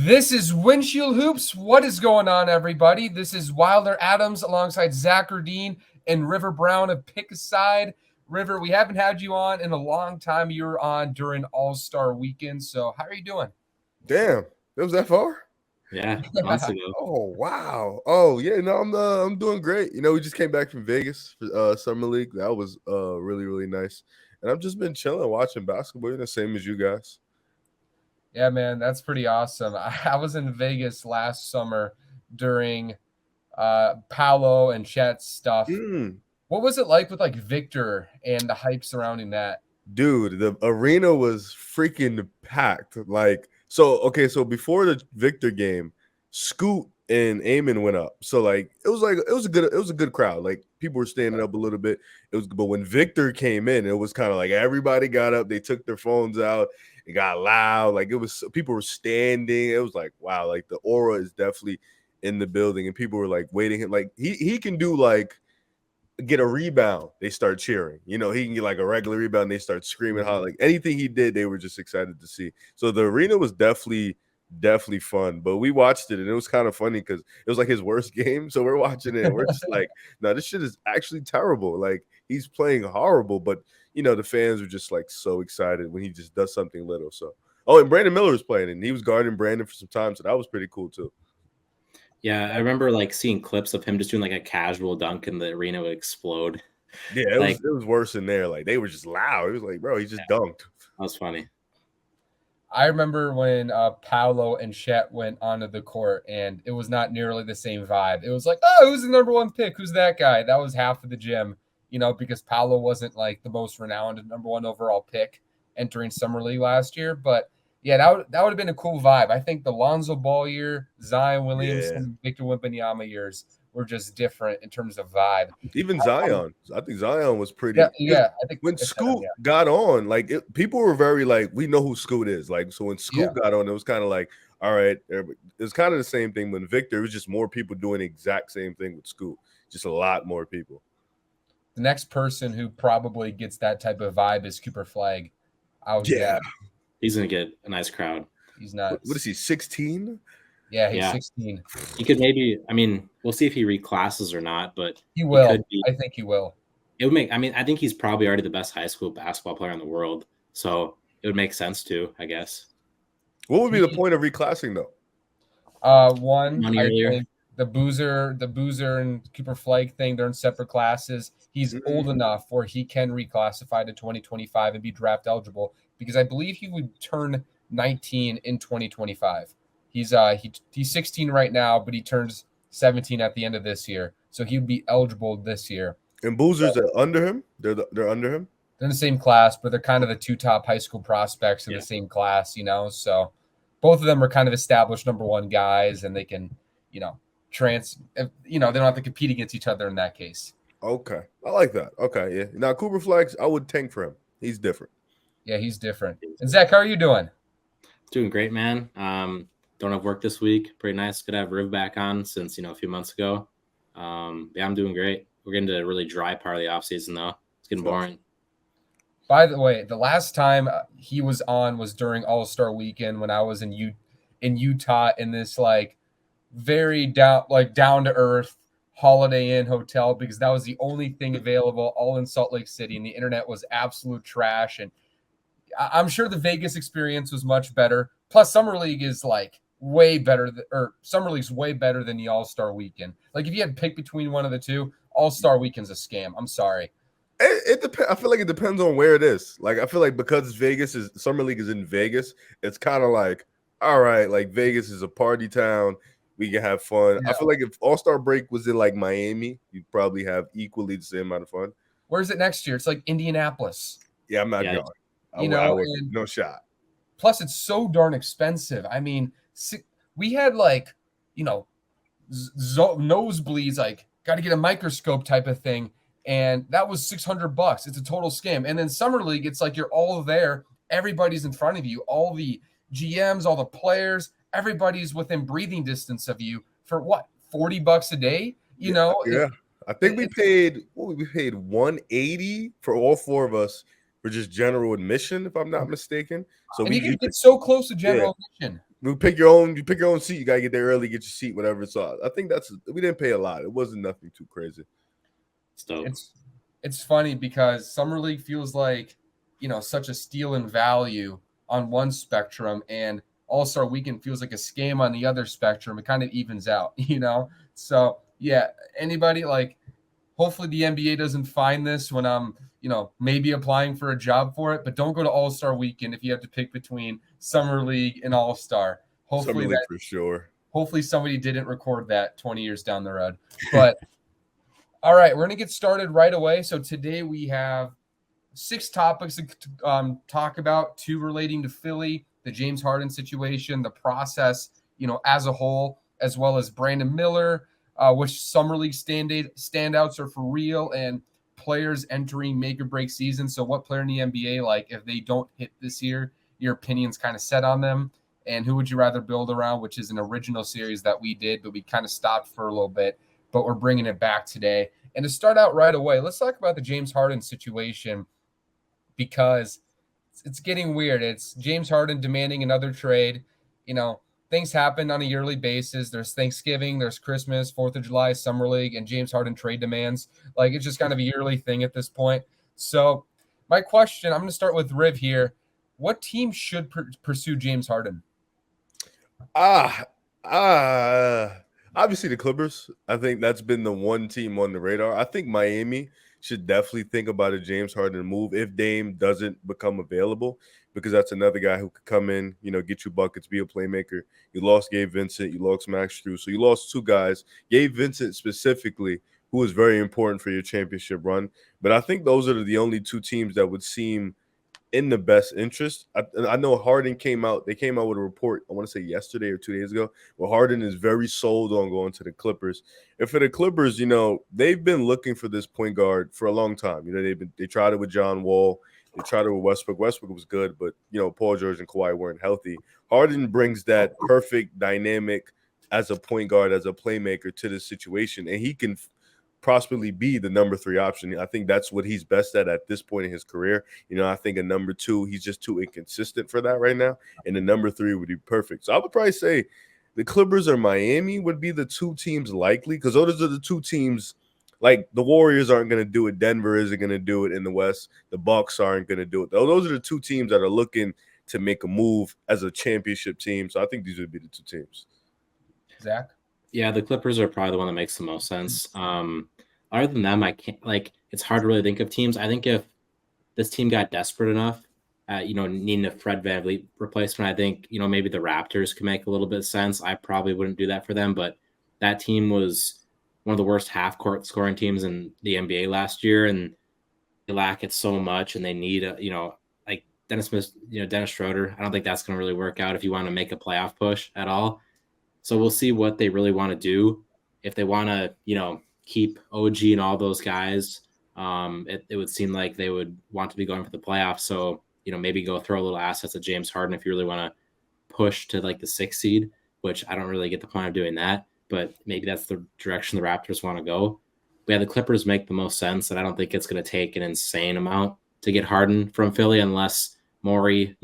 This is Windshield Hoops. What is going on, everybody? This is Wilder Adams alongside Zach Dean and River Brown of Pick a Side. River, we haven't had you on in a long time. You were on during All-Star Weekend. So how are you doing? Damn, it was that far? Yeah, months ago. Oh wow. Oh yeah, no, I'm doing great. We just came back from Vegas for Summer League. That was really nice. And I've just been chilling, watching basketball, the same as you guys. Yeah, man, that's pretty awesome. I was in Vegas last summer during Paolo and Chet's stuff. What was it like with like Victor and the hype surrounding that? Dude, the arena was freaking packed. So before the Victor game, Scoot and Eamon went up. So it was a good crowd. Like people were standing up a little bit. But when Victor came in, it was kind of like everybody got up, they took their phones out, it got loud. Like it was people were standing. It was like, wow, like the aura is definitely in the building, and people were like waiting. Like he can do get a rebound, they start cheering. He can get like a regular rebound, they start screaming. How like anything he did, they were just excited to see. So the arena was definitely fun. But we watched it and it was kind of funny because it was like his worst game. So we're watching it and we're just like, no, this shit is actually terrible. Like he's playing horrible, but the fans were just like so excited when he just does something little. So and Brandon Miller was playing and he was guarding Brandon for some time, so that was pretty cool too. Yeah, I remember seeing clips of him just doing a casual dunk and the arena would explode. Yeah, it was worse in there. Like they were just loud. It was like, bro, he just dunked. That was funny. I remember when Paolo and Chet went onto the court, and it was not nearly the same vibe. It was like, oh, who's the number one pick? Who's that guy? That was half of the gym, because Paolo wasn't like the most renowned number one overall pick entering Summer League last year. But yeah, that would have been a cool vibe. I think the Lonzo Ball year, Zion Williamson, Victor Wembanyama years were just different in terms of vibe. Even Zion. I think Zion was pretty. Yeah. I think when Scoot got on, people were very we know who Scoot is. So when Scoot got on, it was kind of like, all right, it was kind of the same thing when Victor. It was just more people doing the exact same thing with Scoot. Just a lot more people. The next person who probably gets that type of vibe is Cooper Flagg. He's going to get a nice crowd. He's not. What is he, 16? Yeah, he's 16. He could we'll see if he reclasses or not, but he will. I think he will. It would make, I think he's probably already the best high school basketball player in the world. So it would make sense to, I guess. What would be the point of reclassing though? One, I think the Boozer and Cooper Flagg thing, they're in separate classes. He's old enough where he can reclassify to 2025 and be draft eligible, because I believe he would turn 19 in 2025. He's 16 right now, but he turns 17 at the end of this year, so he would be eligible this year. And Boozers are under him. They're under him. They're in the same class, but they're kind of the two top high school prospects in the same class, So both of them are kind of established number one guys, and they can, they don't have to compete against each other in that case. Okay, I like that. Okay, yeah. Now Cooper Flagg, I would tank for him. He's different. Yeah, he's different. And Zach, how are you doing? Doing great, man. Don't have work this week. Pretty nice. Good to have Riv back on since, a few months ago. I'm doing great. We're getting to a really dry part of the offseason, though. It's getting boring. By the way, the last time he was on was during All-Star Weekend when I was in Utah in this very down-to-earth Holiday Inn hotel, because that was the only thing available all in Salt Lake City, and the internet was absolute trash. And I'm sure the Vegas experience was much better. Plus, Summer League is way better, Summer League's way better than the All-Star Weekend. If you had to pick between one of the two, All-Star Weekend's a scam. I'm sorry. It depends. I feel like it depends on where it is. I feel like because Summer League is in Vegas, it's kind of all right, Vegas is a party town. We can have fun. Yeah. I feel like if All-Star break was in Miami, you'd probably have equally the same amount of fun. Where's it next year? It's Indianapolis. Yeah, I'm not going. No shot. Plus, it's so darn expensive. I mean, we had nosebleeds, got to get a microscope type of thing, and that was $600. It's a total scam. And then Summer League, it's you're all there. Everybody's in front of you. All the GMs, all the players, everybody's within breathing distance of you for what, $40 a day? Yeah. I think we paid $180 for all four of us for just general admission, if I'm not mistaken. So you can get so close to general admission. You pick your own seat. You gotta get there early, get your seat, whatever. So I think we didn't pay a lot. It wasn't nothing too crazy. It's funny because summer league feels like, such a steal in value on one spectrum, and All-Star Weekend feels like a scam on the other spectrum. It kind of evens out, So yeah, anybody like, hopefully the NBA doesn't find this when I'm, maybe applying for a job for it, but don't go to All-Star Weekend if you have to pick between Summer League and All-Star. Summer League for sure. Hopefully somebody didn't record that 20 years down the road. But all right, we're going to get started right away. So today we have 6 topics to talk about, 2 relating to Philly, the James Harden situation, the process, as a whole, as well as Brandon Miller, which Summer League standouts are for real, and players entering make or break season. So what player in the NBA, like if they don't hit this year, your opinion's kind of set on them, and who would you rather build around, which is an original series that we did, but we kind of stopped for a little bit, but we're bringing it back today. And to start out right away, let's talk about the James Harden situation, because it's getting weird. It's James Harden demanding another trade. Things happen on a yearly basis. There's Thanksgiving, there's Christmas, 4th of July, Summer League, and James Harden trade demands. Like, it's just kind of a yearly thing at this point. So my question, I'm going to start with Riv here. What team should pursue James Harden? Obviously the Clippers. I think that's been the one team on the radar. I think Miami should definitely think about a James Harden move if Dame doesn't become available, because that's another guy who could come in, get you buckets, be a playmaker. You lost Gabe Vincent, you lost Max Strus, so you lost 2 guys. Gabe Vincent specifically, who was very important for your championship run. But I think those are the only 2 teams that would seem in the best interest. I know Harden came out. They came out with a report, I want to say yesterday or 2 days ago, where Harden is very sold on going to the Clippers. And for the Clippers, they've been looking for this point guard for a long time. They tried it with John Wall. They tried it with Westbrook. Westbrook was good, but Paul George and Kawhi weren't healthy. Harden brings that perfect dynamic as a point guard, as a playmaker to this situation, and he can possibly be the number 3 option. I think that's what he's best at this point in his career. I think a number 2, he's just too inconsistent for that right now, and the number 3 would be perfect. So I would probably say the Clippers or Miami would be the 2 teams likely, because those are the 2 teams. Like, the Warriors aren't going to do it. Denver isn't going to do it in the West. The Bucks aren't going to do it. Those are the 2 teams that are looking to make a move as a championship team. So I think these would be the 2 teams. Zach? Yeah, the Clippers are probably the one that makes the most sense. Other than them, I can't, it's hard to really think of teams. I think if this team got desperate enough, needing a Fred VanVleet replacement, I think, maybe the Raptors could make a little bit of sense. I probably wouldn't do that for them, but that team was one of the worst half-court scoring teams in the NBA last year, and they lack it so much, and they need like Dennis Smith, Dennis Schroeder. I don't think that's going to really work out if you want to make a playoff push at all. So we'll see what they really want to do. If they want to, keep OG and all those guys, it would seem like they would want to be going for the playoffs. So, maybe go throw a little assets at James Harden if you really want to push to like the 6th seed, which I don't really get the point of doing that, but maybe that's the direction the Raptors want to go. But yeah, the Clippers make the most sense, and I don't think it's going to take an insane amount to get Harden from Philly unless Morey,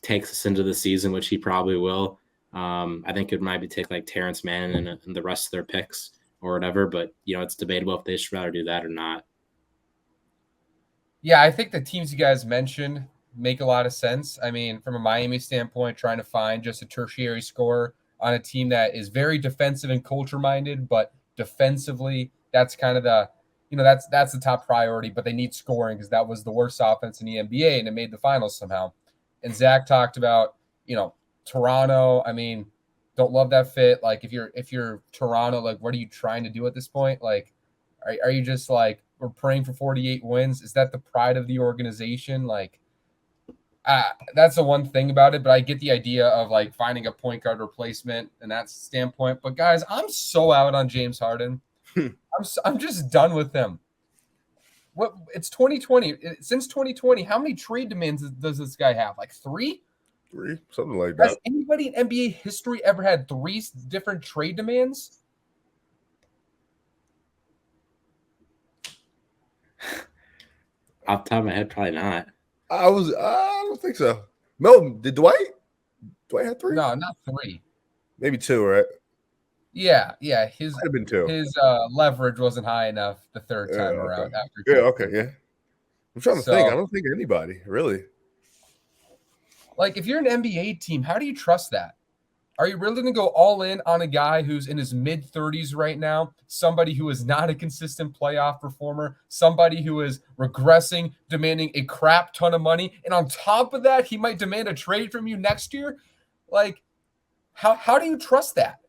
takes us into the season, which he probably will. I think it might be take like Terrence Mann and the rest of their picks or whatever, but it's debatable if they should rather do that or not. Yeah, I think the teams you guys mentioned make a lot of sense. I mean, from a Miami standpoint, trying to find just a tertiary scorer on a team that is very defensive and culture minded, but defensively, that's kind of the, that's the top priority, but they need scoring because that was the worst offense in the NBA and it made the finals somehow. And Zach talked about, Toronto. I mean, don't love that fit. Like, if you're Toronto, like, what are you trying to do at this point? Like, are you just like, we're praying for 48 wins? Is that the pride of the organization? Like, that's the one thing about it, but I get the idea of like finding a point guard replacement and that standpoint. But guys, I'm so out on James Harden. I'm just done with him. It's 2020. Since 2020, how many trade demands does this guy have? Like 3? 3, something like that. Has anybody in NBA history ever had 3 different trade demands? Off the top of my head, probably not. I don't think so. No, did Dwight? Dwight had 3? No, not 3. Maybe 2, right? Yeah. Might have been 2. His leverage wasn't high enough the third Yeah, time okay. around after Yeah, 2. okay, yeah. I'm trying to think. I So, don't think anybody, really. like, if you're an NBA team, how do you trust that? Are you really going to go all in on a guy who's in his mid 30s right now? Somebody who is not a consistent playoff performer, somebody who is regressing, demanding a crap ton of money. And on top of that, he might demand a trade from you next year. Like, how do you trust that?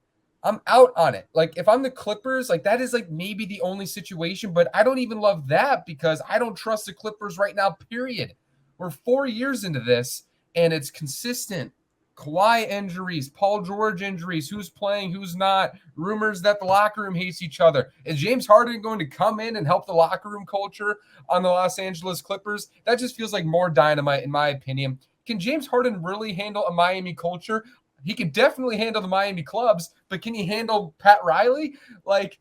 I'm out on it. Like, if I'm the Clippers, like, that is like maybe the only situation, but I don't even love that because I don't trust the Clippers right now, period. We're 4 years into this and it's consistent. Kawhi injuries, Paul George injuries, who's playing, who's not, rumors that the locker room hates each other. Is James Harden going to come in and help the locker room culture on the Los Angeles Clippers? That just feels like more dynamite, in my opinion. Can James Harden really handle a Miami culture? He can definitely handle the Miami clubs, but can he handle Pat Riley? Like,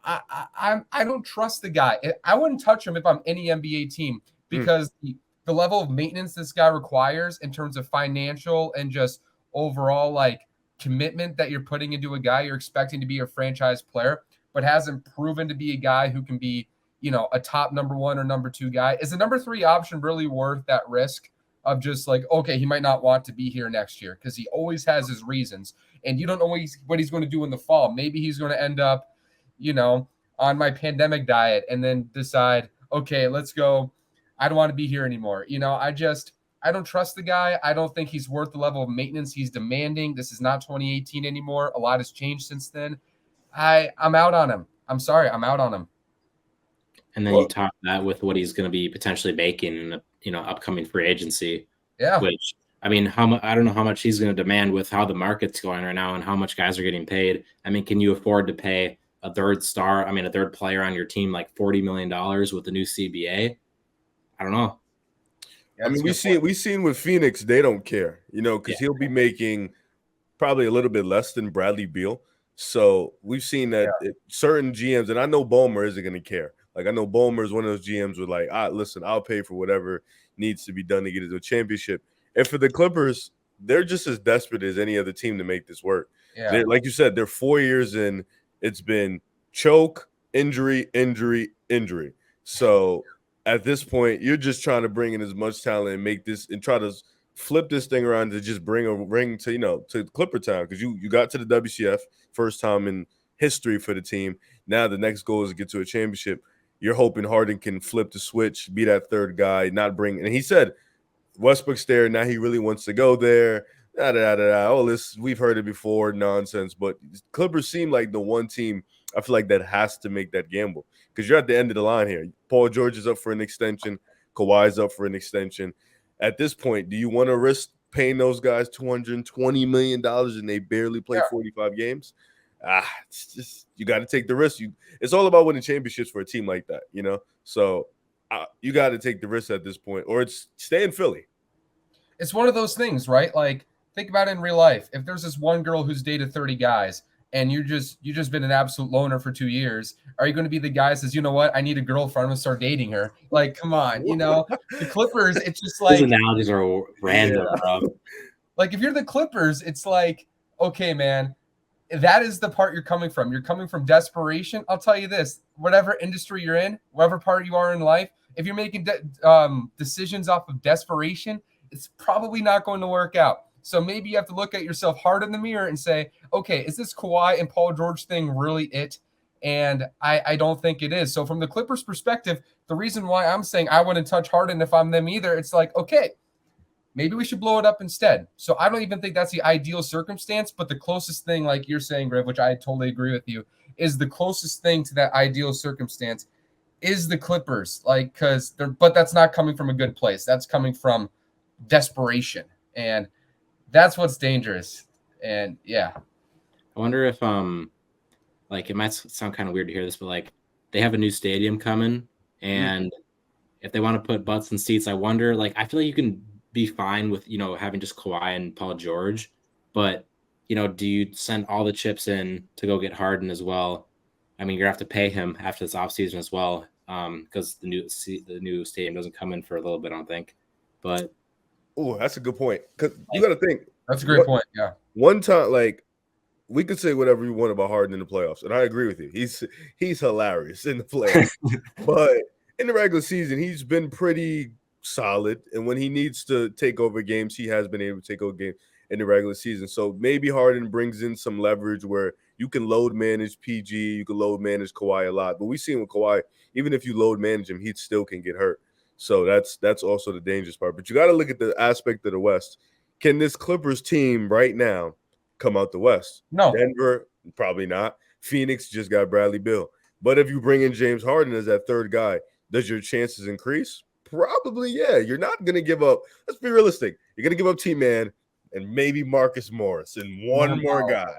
I don't trust the guy. I wouldn't touch him if I'm any NBA team because the level of maintenance this guy requires in terms of financial and just overall like commitment that you're putting into a guy you're expecting to be a franchise player, but hasn't proven to be a guy who can be, a top number 1 or number 2 guy. Is the number 3 option really worth that risk of just like, okay, he might not want to be here next year because he always has his reasons and you don't know what he's going to do in the fall. Maybe he's going to end up, on my pandemic diet and then decide, okay, let's go. I don't want to be here anymore. I don't trust the guy. I don't think he's worth the level of maintenance he's demanding. This is not 2018 anymore. A lot has changed since then. I'm out on him. I'm sorry. I'm out on him. And then you top that with what he's going to be potentially making in the upcoming free agency. Yeah. Which, I mean, I don't know how much he's going to demand with how the market's going right now and how much guys are getting paid. I mean, can you afford to pay a third player on your team like $40 million with the new CBA? I don't know. I mean, we've seen with Phoenix, they don't care, because he'll be making probably a little bit less than Bradley Beal. So we've seen that certain GMs, and I know Ballmer isn't going to care. Like, I know Ballmer is one of those GMs with like, listen, I'll pay for whatever needs to be done to get into a championship. And for the Clippers, they're just as desperate as any other team to make this work. Yeah. Like you said, they're 4 years in. It's been choke, injury. So at this point, you're just trying to bring in as much talent and make this and try to flip this thing around to just bring a ring to Clipper Town, because you got to the WCF first time in history for the team. Now the next goal is to get to a championship. You're hoping Harden can flip the switch, be that third guy, not bring. And he said Westbrook's there now. He really wants to go there. Oh, this we've heard it before, nonsense. But Clippers seem like the one team I feel like that has to make that gamble, because you're at the end of the line here. Paul George is up for an extension. Kawhi's up for an extension. At this point, do you want to risk paying those guys $220 million and they barely play 45 games? It's just, you got to take the risk. It's all about winning championships for a team like that, So you got to take the risk at this point, or it's stay in Philly. It's one of those things, right? Like, think about it in real life. If there's this one girl who's dated 30 guys and you just been an absolute loner for 2 years, are you going to be the guy that says, you know what, I need a girlfriend, I'm going to start dating her? Like, come on, the Clippers, it's just like. These analogies are random, bro. Like, if you're the Clippers, it's like, okay, man, that is the part you're coming from. You're coming from desperation. I'll tell you this, whatever industry you're in, whatever part you are in life, if you're making decisions off of desperation, it's probably not going to work out. So maybe you have to look at yourself hard in the mirror and say, okay, is this Kawhi and Paul George thing really it? And I don't think it is. So from the Clippers perspective, the reason why I'm saying I wouldn't touch Harden if I'm them either, it's like, okay, maybe we should blow it up instead. So I don't even think that's the ideal circumstance, but the closest thing, like you're saying, Griff, which I totally agree with you, is the closest thing to that ideal circumstance is the Clippers. Like, but that's not coming from a good place. That's coming from desperation. And that's what's dangerous. And yeah. I wonder if, like, it might sound kind of weird to hear this, but like they have a new stadium coming, and if they want to put butts in seats, I wonder, like, I feel like you can be fine with, having just Kawhi and Paul George, but, do you send all the chips in to go get Harden as well? I mean, you're going to have to pay him after this offseason as well, because the new stadium doesn't come in for a little bit, I don't think. But Oh, that's a good point. Because you got to think. That's a great point. Yeah. One time, like, we could say whatever you want about Harden in the playoffs, and I agree with you. He's hilarious in the playoffs, but in the regular season, he's been pretty solid. And when he needs to take over games, he has been able to take over games in the regular season. So maybe Harden brings in some leverage where you can load manage PG, you can load manage Kawhi a lot. But we've seen with Kawhi, even if you load manage him, he still can get hurt. So that's also the dangerous part. But you got to look at the aspect of the West. Can this Clippers team right now come out the West? No. Denver, probably not. Phoenix just got Bradley Beal. But if you bring in James Harden as that third guy, does your chances increase? Probably, yeah. You're not going to give up. Let's be realistic. You're going to give up T-Man and maybe Marcus Morris and one more guy.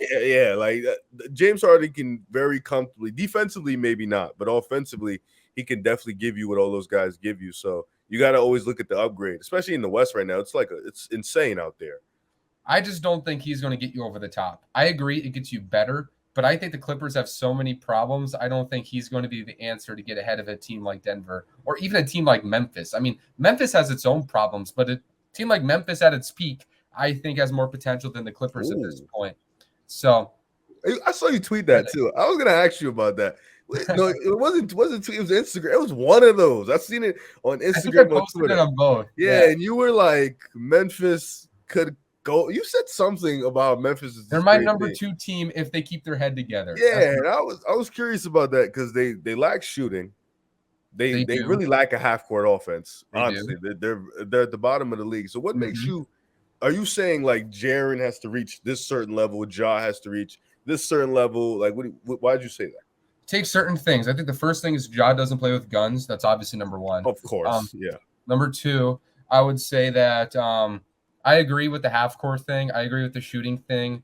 Yeah. Like James Harden can very comfortably, defensively, maybe not, but offensively, he can definitely give you what all those guys give you. So you got to always look at the upgrade, especially in the West right now. It's insane out there. I just don't think he's going to get you over the top. I agree it gets you better, but I think the Clippers have so many problems. I don't think he's going to be the answer to get ahead of a team like Denver or even a team like Memphis. I mean, Memphis has its own problems, but a team like Memphis at its peak, I think, has more potential than the Clippers at this point. So I saw you tweet that too. I was going to ask you about that. No, it wasn't. It was Instagram. It was one of those. I've seen it on Instagram. I posted it on both. Yeah, and you were like, Memphis could go. You said something about Memphis. They're my number 2 team if they keep their head together. Yeah, and I was curious about that because they lack shooting. They really lack a half court offense. Honestly, they're at the bottom of the league. So what makes you? Are you saying like Jaren has to reach this certain level? Ja has to reach this certain level? Like, why'd you say that? Take certain things. I think the first thing is Ja doesn't play with guns. That's obviously number 1. Of course, yeah. Number 2, I would say that I agree with the half-court thing. I agree with the shooting thing.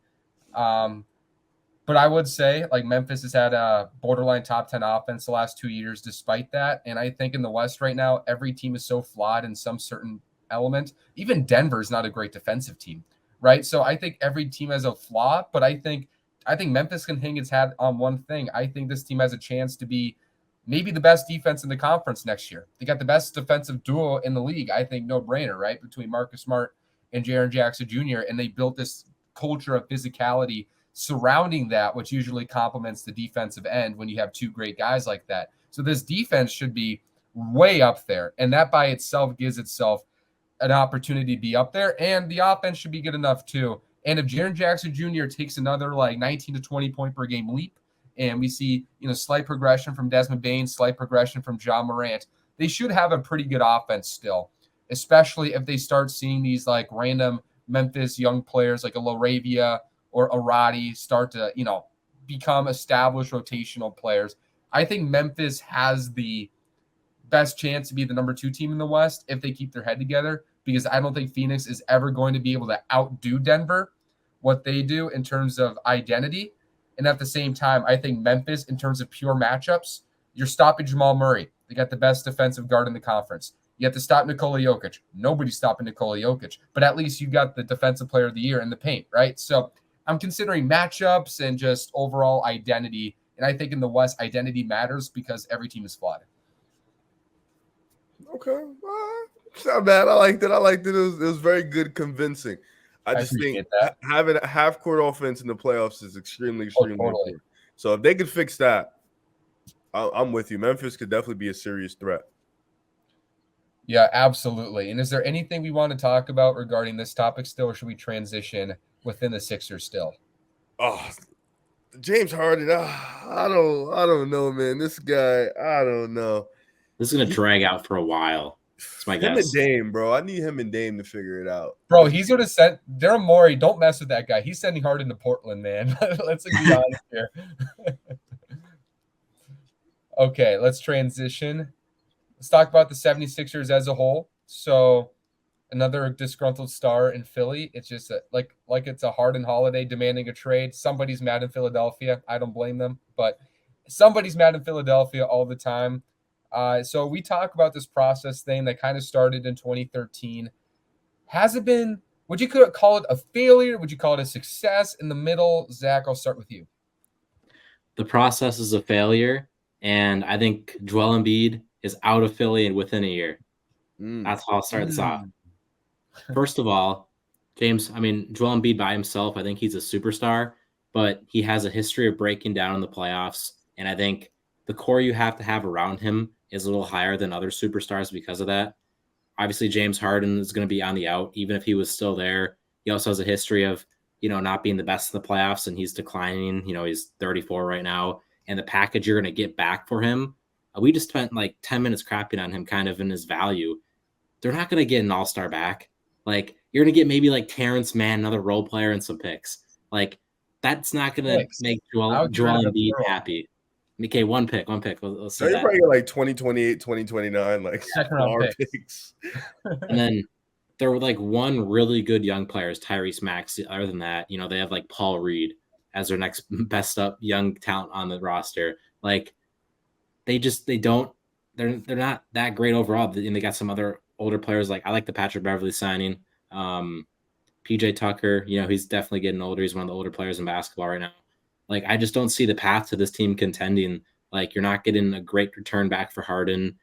But I would say, like, Memphis has had a borderline top 10 offense the last 2 years despite that. And I think in the West right now, every team is so flawed in some certain element. Even Denver is not a great defensive team, right? So I think every team has a flaw, but I think Memphis can hang its hat on one thing. I think this team has a chance to be maybe the best defense in the conference next year. They got the best defensive duo in the league. I think no brainer, right? Between Marcus Smart and Jaren Jackson Jr. And they built this culture of physicality surrounding that, which usually complements the defensive end when you have 2 great guys like that. So this defense should be way up there. And that by itself gives itself an opportunity to be up there. And the offense should be good enough too. And if Jaren Jackson Jr. takes another like 19 to 20 point per game leap, and we see, slight progression from Desmond Bane, slight progression from Ja Morant, they should have a pretty good offense still, especially if they start seeing these like random Memphis young players like a Laravia or a Roddy start to, become established rotational players. I think Memphis has the best chance to be the number 2 team in the West if they keep their head together, because I don't think Phoenix is ever going to be able to outdo Denver, what they do in terms of identity. And at the same time, I think Memphis, in terms of pure matchups, you're stopping Jamal Murray. They got the best defensive guard in the conference. You have to stop Nikola Jokic. Nobody's stopping Nikola Jokic, but at least you got the defensive player of the year in the paint, right? So I'm considering matchups and just overall identity. And I think in the West, identity matters because every team is flawed. Okay. It's not bad. I liked it. It was very good, convincing. I just think that having a half-court offense in the playoffs is extremely important. So if they could fix that, I'm with you. Memphis could definitely be a serious threat. Yeah, absolutely. And is there anything we want to talk about regarding this topic still, or should we transition within the Sixers still? Oh, James Harden. I don't know, man. This guy, I don't know. This is going to drag out for a while. That's my guess. Him and Dame, bro. I need him and Dame to figure it out. Bro, he's going to send Daryl Morey. Don't mess with that guy. He's sending Harden to Portland, man. Let's be honest here. Okay, let's transition. Let's talk about the 76ers as a whole. So another disgruntled star in Philly. It's just like it's a Harden holiday demanding a trade. Somebody's mad in Philadelphia. I don't blame them, but somebody's mad in Philadelphia all the time. So we talk about this process thing that kind of started in 2013. Has it been, would you call it a failure? Would you call it a success in the middle? Zach, I'll start with you. The process is a failure, and I think Joel Embiid is out of Philly and within a year. That's how I'll start this off. First of all, James, I mean, Joel Embiid by himself, I think he's a superstar, but he has a history of breaking down in the playoffs. And I think the core you have to have around him is a little higher than other superstars because of that. Obviously, James Harden is going to be on the out, even if he was still there. He also has a history of, not being the best in the playoffs, and he's declining. He's 34 right now. And the package you're going to get back for him, we just spent like 10 minutes crapping on him kind of in his value. They're not going to get an all-star back. Like, you're going to get maybe like Terrence Mann, another role player, and some picks. Like, that's not going to make Joel Embiid happy. Okay, one pick. Let's say you're that. probably like 2028, 2029, like second-round picks. And then there were like one really good young player, Tyrese Maxey. Other than that, they have like Paul Reed as their next best up young talent on the roster. Like, they're not that great overall. And they got some other older players. Like, I like the Patrick Beverley signing. PJ Tucker, he's definitely getting older. He's one of the older players in basketball right now. Like, I just don't see the path to this team contending. Like, you're not getting a great return back for Harden.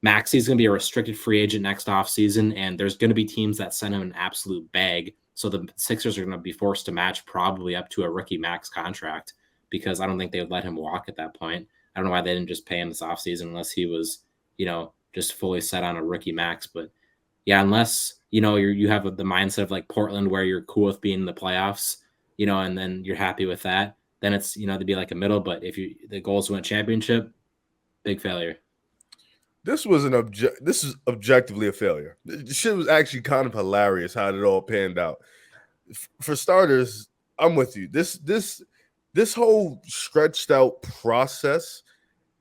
Maxey's going to be a restricted free agent next offseason, and there's going to be teams that send him an absolute bag. So the Sixers are going to be forced to match probably up to a rookie max contract because I don't think they would let him walk at that point. I don't know why they didn't just pay him this offseason unless he was, just fully set on a rookie max. But yeah, unless, you have the mindset of like Portland where you're cool with being in the playoffs, and then you're happy with that, then it's, to be like a middle. But if the goal is to win a championship, big failure. This is objectively a failure. The shit was actually kind of hilarious how it all panned out. For starters, I'm with you. This whole stretched out process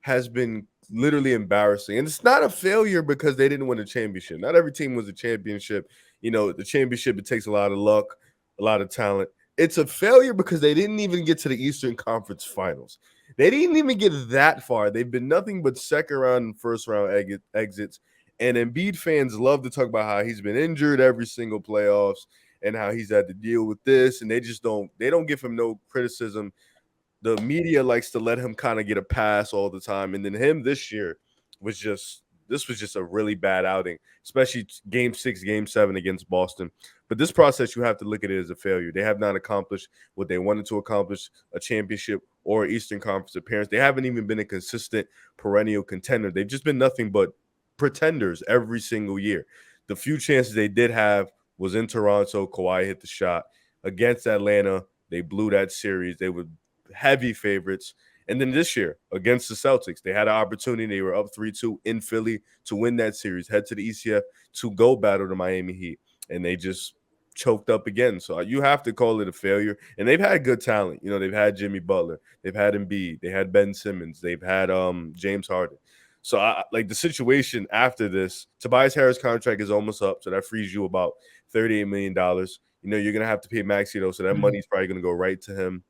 has been literally embarrassing. And it's not a failure because they didn't win a championship. Not every team wins a championship. The championship, it takes a lot of luck, a lot of talent. It's a failure because they didn't even get to the Eastern Conference Finals. They didn't even get that far. They've been nothing but second round and first round exits. And Embiid fans love to talk about how he's been injured every single playoffs and how he's had to deal with this. And they don't give him no criticism. The media likes to let him kind of get a pass all the time. And then him this year was just a really bad outing, especially game 6, game 7 against Boston. But this process, you have to look at it as a failure. They have not accomplished what they wanted to accomplish, a championship or Eastern Conference appearance. They haven't even been a consistent perennial contender. They've just been nothing but pretenders every single year. The few chances they did have was in Toronto. Kawhi hit the shot. Against Atlanta, they blew that series. They were heavy favorites. And then this year, against the Celtics, they had an opportunity. They were up 3-2 in Philly to win that series, head to the ECF to go battle the Miami Heat. And they just choked up again. So you have to call it a failure. And they've had good talent. They've had Jimmy Butler. They've had Embiid. They had Ben Simmons. They've had James Harden. So like the situation after this, Tobias Harris' contract is almost up. So that frees you about $38 million. You're going to have to pay Maxey, though. So that money's probably going to go right to him.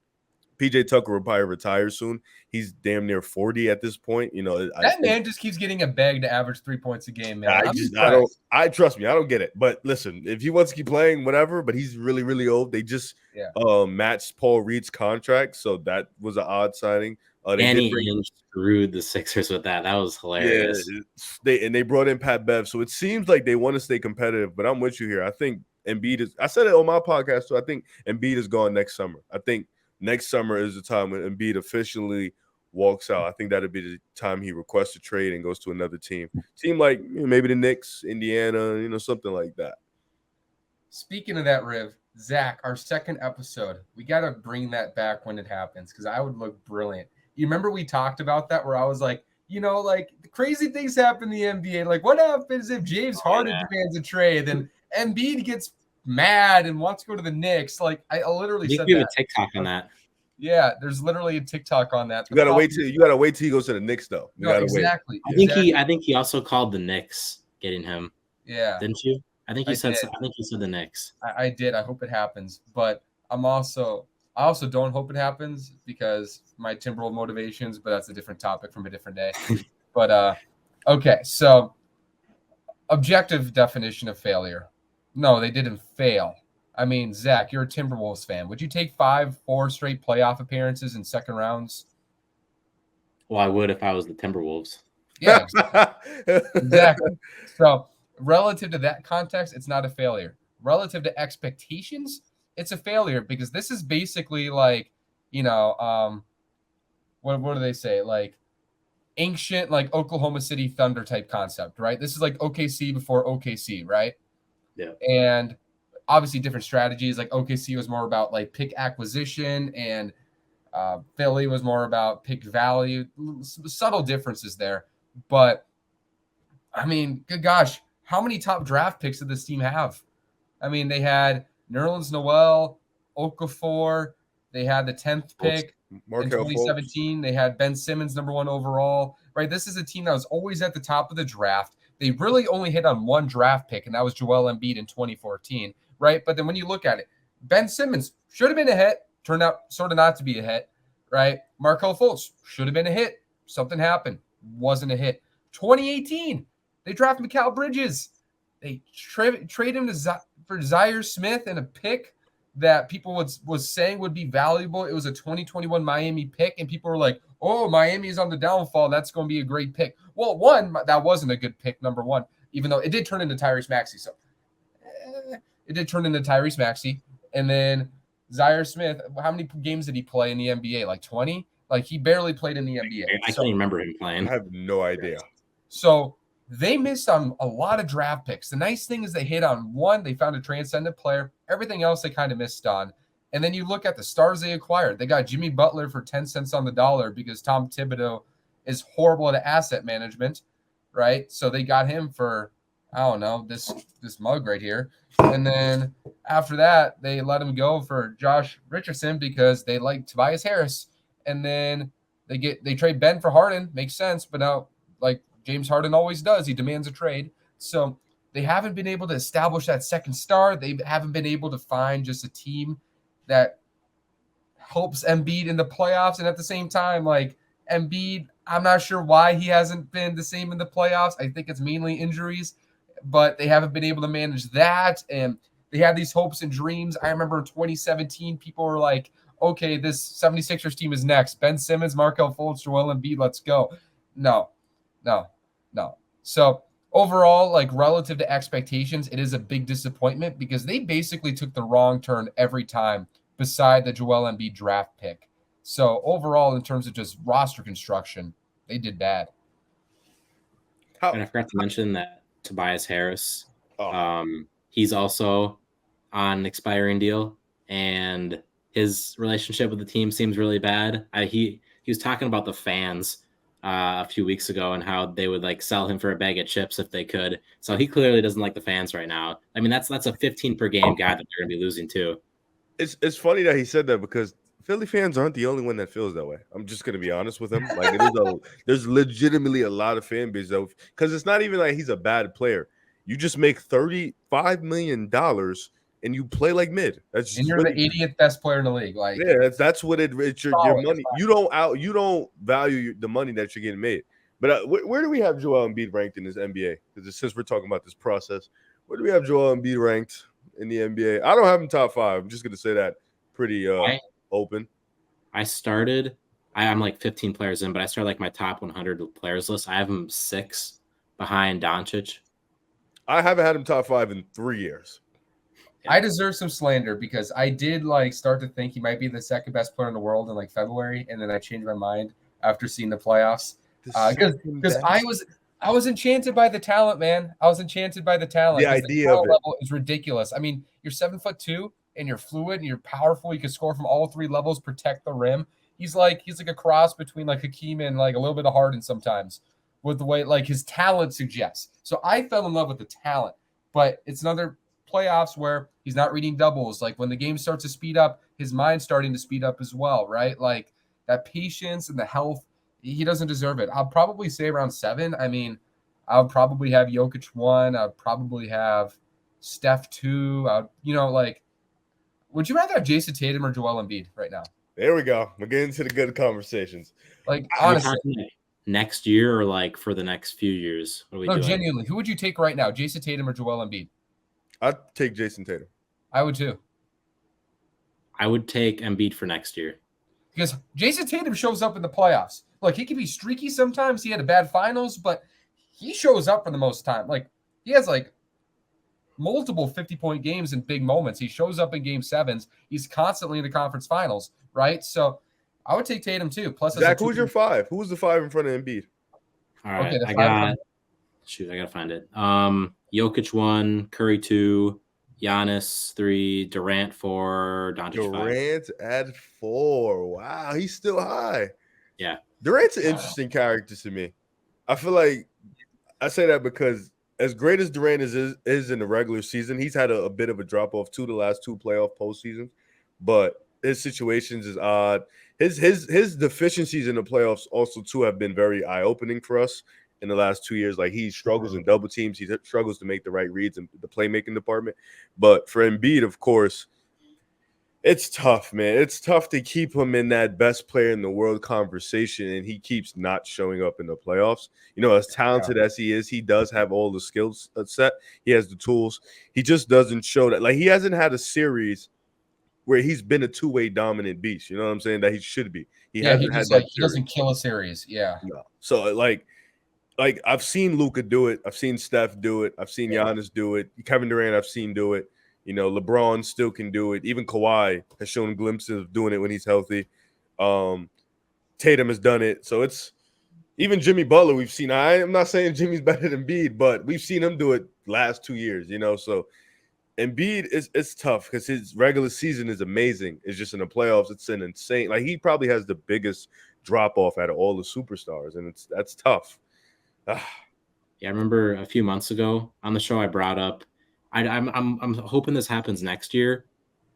PJ Tucker will probably retire soon. He's damn near 40 at this point. That man just keeps getting a bag to average 3 points a game, man. Trust me, I don't get it. But listen, if he wants to keep playing, whatever. But he's really, really old. They just matched Paul Reed's contract, so that was an odd signing. Danny Ainge screwed the Sixers with that. That was hilarious. Yeah, they brought in Pat Bev, so it seems like they want to stay competitive. But I'm with you here. I think Embiid is. I said it on my podcast, so I think Embiid is gone next summer. I think next summer is the time when Embiid officially walks out. I think that'll be the time he requests a trade and goes to another team. Team like maybe the Knicks, Indiana, something like that. Speaking of that, Riv, Zach, our second episode, we got to bring that back when it happens because I would look brilliant. You remember we talked about that where I was like, like crazy things happen in the NBA. Like what happens if James Harden demands a trade and Embiid gets mad and wants to go to the Knicks? Like I literally said that. A TikTok on that. Yeah, there's literally a TikTok on that. You gotta wait till he goes to the Knicks, though. Exactly. I think he also called the Knicks getting him. Yeah, didn't you? I think you said the Knicks. I did. I hope it happens, but I also don't hope it happens because my Timberwolves motivations. But that's a different topic from a different day. But okay, so objective definition of failure. No, they didn't fail. I mean, Zach, you're a Timberwolves fan. Would you take 4 straight playoff appearances in second rounds? Well, I would if I was the Timberwolves. Yeah, exactly. So relative to that context, it's not a failure. relative to expectations, it's a failure because this is basically like, you know, what do they say? Like ancient, like Oklahoma City Thunder type concept, right? This is like OKC before OKC, right? Yeah. And obviously different strategies. Like OKC was more about like pick acquisition, and Philly was more about pick value. Subtle differences there, but I mean, good gosh, how many top draft picks did this team have? I mean, they had Nerlens Noel, Okafor. They had the 10th pick in Markel Fultz. 2017. They had Ben Simmons, number 1 overall. Right, this is a team that was always at the top of the draft. They really only hit on one draft pick, and that was Joel Embiid in 2014. Right, but then when you look at it, Ben Simmons should have been a hit. Turned out sort of not to be a hit. Right, Markel Fultz should have been a hit. Something happened. Wasn't a hit. 2018, they draft Mikal Bridges. They trade him for Zaire Smith and a pick that people was saying would be valuable. It was a 2021 Miami pick, and people were like, oh, Miami's on the downfall. That's going to be a great pick. Well, one, that wasn't a good pick, number one, even though it did turn into Tyrese Maxey. So it did turn into Tyrese Maxey. And then Zaire Smith, how many games did he play in the NBA? Like 20? Like he barely played in the NBA. I can't remember him playing. I have no idea. So they missed on a lot of draft picks. The nice thing is they hit on one. They found a transcendent player. Everything else they kind of missed on. And then you look at the stars they acquired. They got Jimmy Butler for 10 cents on the dollar because Tom Thibodeau is horrible at asset management, right? So they got him for, I don't know, this mug right here. And then after that, they let him go for Josh Richardson because they like Tobias Harris. And then they trade Ben for Harden. Makes sense. But now, like James Harden always does, he demands a trade. So they haven't been able to establish that second star. They haven't been able to find just a team that helps Embiid in the playoffs. And at the same time, like Embiid, I'm not sure why he hasn't been the same in the playoffs. I think it's mainly injuries, but they haven't been able to manage that. And they had these hopes and dreams. I remember in 2017, people were like, okay, this 76ers team is next. Ben Simmons, Markel Fultz, Joel Embiid, let's go. No. So overall, like relative to expectations, it is a big disappointment because they basically took the wrong turn every time beside the Joel Embiid draft pick. So overall, in terms of just roster construction, they did bad. And I forgot to mention that Tobias Harris, he's also on an expiring deal, and his relationship with the team seems really bad. He was talking about the fans a few weeks ago and how they would like sell him for a bag of chips if they could. So he clearly doesn't like the fans right now. I mean, that's a 15 per game guy that they're going to be losing to. It's funny that he said that because Philly fans aren't the only one that feels that way. I'm just going to be honest with him. Like there's legitimately a lot of fan base though, because it's not even like he's a bad player. You just make $35 million and you play like mid. That's and you're the 80th best player in the league. Like yeah, that's what it's your money. You don't value the money that you're getting made. But where do we have Joel Embiid ranked in this NBA? Because since we're talking about this process, where do we have Joel Embiid ranked in the NBA? I don't have him top 5. I'm just gonna say that pretty open. I'm like 15 players in, but I started like my top 100 players list. I have him 6 behind Doncic. I haven't had him top 5 in 3 years. I deserve some slander because I did like start to think he might be the second best player in the world in like February, and then I changed my mind after seeing the playoffs because I was enchanted by the talent, man. I was enchanted by the talent. The idea talent of it level is ridiculous. I mean, you're 7'2" and you're fluid and you're powerful. You can score from all 3 levels, protect the rim. He's like a cross between like Hakeem and like a little bit of Harden sometimes with the way like his talent suggests. So I fell in love with the talent, but it's another playoffs where he's not reading doubles. Like when the game starts to speed up, his mind's starting to speed up as well, right? Like that patience and the health, he doesn't deserve it. I'll probably say around 7. I mean, I'll probably have Jokic 1. I'll probably have Steph 2. Would you rather have Jason Tatum or Joel Embiid right now? There we go. We're getting to the good conversations. Like honestly, next year or like for the next few years? What are we doing? Genuinely, who would you take right now, Jason Tatum or Joel Embiid? I'd take Jason Tatum. I would too. I would take Embiid for next year. Because Jason Tatum shows up in the playoffs. Like, he can be streaky sometimes. He had a bad finals, but he shows up for the most time. Like, he has, like, multiple 50-point games in big moments. He shows up in game sevens. He's constantly in the conference finals, right? So I would take Tatum too. Plus, Zach, who's your 5? Who's the 5 in front of Embiid? All right, Okay, the I 5 got shoot, I gotta find it. Jokic 1, Curry 2, Giannis 3, Durant 4, Doncic 5. Durant at 4. Wow, he's still high. Yeah. Durant's an interesting character to me. I feel like I say that because as great as Durant is in the regular season, he's had a bit of a drop off to the last 2 playoff postseasons, but his situations is odd. His deficiencies in the playoffs also too have been very eye opening for us in the last 2 years. Like he struggles in double teams, he struggles to make the right reads in the playmaking department. But for Embiid, of course, it's tough, man. It's tough to keep him in that best player in the world conversation, and he keeps not showing up in the playoffs. You know, as talented as he is, he does have all the skills set. He has the tools. He just doesn't show that. Like, he hasn't had a series where he's been a two-way dominant beast. You know what I'm saying? That he should be. He hasn't had that. He doesn't kill a series. Yeah. No. So, like I've seen Luka do it. I've seen Steph do it. I've seen Giannis do it. Kevin Durant, I've seen do it. You know, LeBron still can do it. Even Kawhi has shown glimpses of doing it when he's healthy. Tatum has done it. So it's even Jimmy Butler we've seen. I'm not saying Jimmy's better than Embiid, but we've seen him do it last 2 years, you know. So Embiid it's tough because his regular season is amazing. It's just in the playoffs, it's an insane. Like, he probably has the biggest drop off out of all the superstars, and that's tough. Yeah, I remember a few months ago on the show I brought up. I'm hoping this happens next year,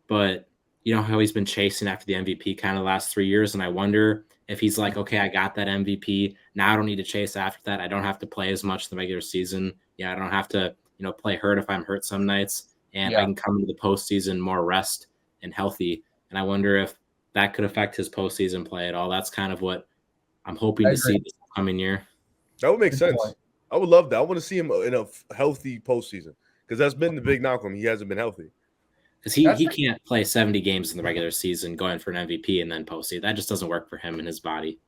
but you know how he's been chasing after the MVP kind of the last 3 years, and I wonder if he's like, okay, I got that MVP. Now I don't need to chase after that. I don't have to play as much in the regular season. Yeah, I don't have to, play hurt if I'm hurt some nights, and I can come to the postseason more rest and healthy. And I wonder if that could affect his postseason play at all. That's kind of what I'm hoping to see this coming year. That would make sense. I would love that. I want to see him in a healthy postseason, because that's been the big knock on him. He hasn't been healthy. Because he can't play 70 games in the regular season going for an MVP and then postseason. That just doesn't work for him and his body.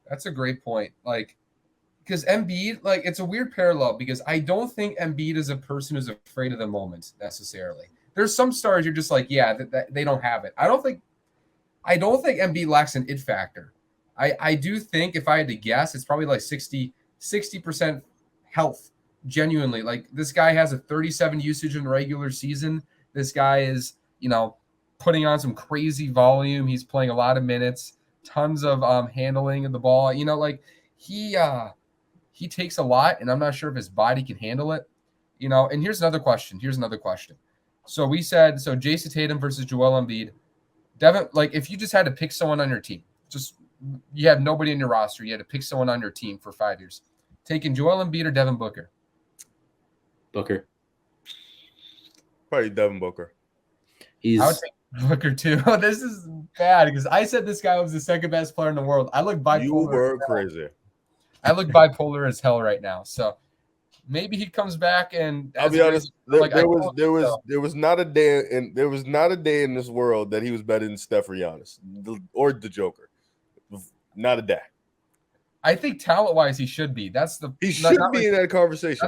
That's a great point. Like, because Embiid, it's a weird parallel, because I don't think Embiid is a person who's afraid of the moment necessarily. There's some stars you're just like, yeah, that they don't have it. I don't think Embiid lacks an it factor. I do think, if I had to guess, it's probably like 60% health. Genuinely, like, this guy has a 37 usage in the regular season. This guy is, putting on some crazy volume. He's playing a lot of minutes, tons of handling of the ball. He takes a lot, and I'm not sure if his body can handle it. And here's another question. So we said, Jason Tatum versus Joel Embiid. Devin, if you just had to pick someone on your team, you have nobody in your roster, you had to pick someone on your team for 5 years. Taking Joel Embiid or Devin Booker? Booker. Probably Devin Booker. I would take Booker too. This is bad, because I said this guy was the second best player in the world. I look bipolar. You were crazy. I look bipolar as hell right now. So maybe he comes back, and I'll be honest. There was not a day in this world that he was better than Steph or Giannis or the Joker. Not a day. I think talent-wise, he should be. He should be in that conversation.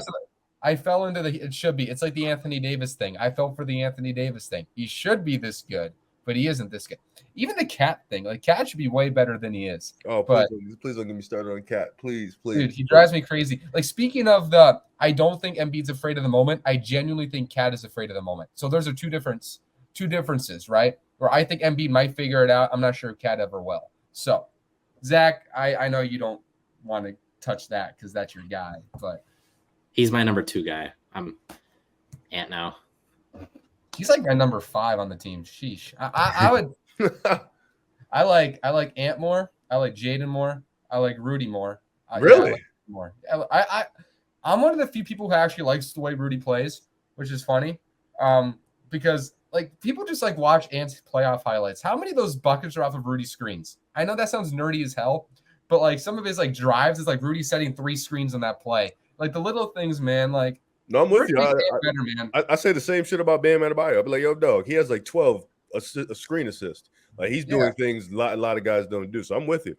I fell into it should be. It's like the Anthony Davis thing. I fell for the Anthony Davis thing. He should be this good, but he isn't this good. Even the Cat thing. Cat should be way better than he is. Oh, please don't get me started on Cat. Please. Dude, he drives me crazy. Speaking of I don't think Embiid's afraid of the moment. I genuinely think Cat is afraid of the moment. So those are two differences, right? Where I think Embiid might figure it out. I'm not sure if Cat ever will. So, Zach, I know you don't want to touch that because that's your guy, but he's my number 2 guy. I'm Ant now. He's like my number 5 on the team. Sheesh. I would. I like Ant more. I like Jaden more. I like Rudy more. Really? Yeah, more. I'm one of the few people who actually likes the way Rudy plays, which is funny. Because people just watch Ant's playoff highlights. How many of those buckets are off of Rudy screens? I know that sounds nerdy as hell, but some of his drives is Rudy setting 3 screens on that play. The little things, man. No, I'm with you. Man. I say the same shit about Bam Adebayo. I'll be like, yo, dog, he has 12 a screen assist. He's doing things a lot of guys don't do. So I'm with you.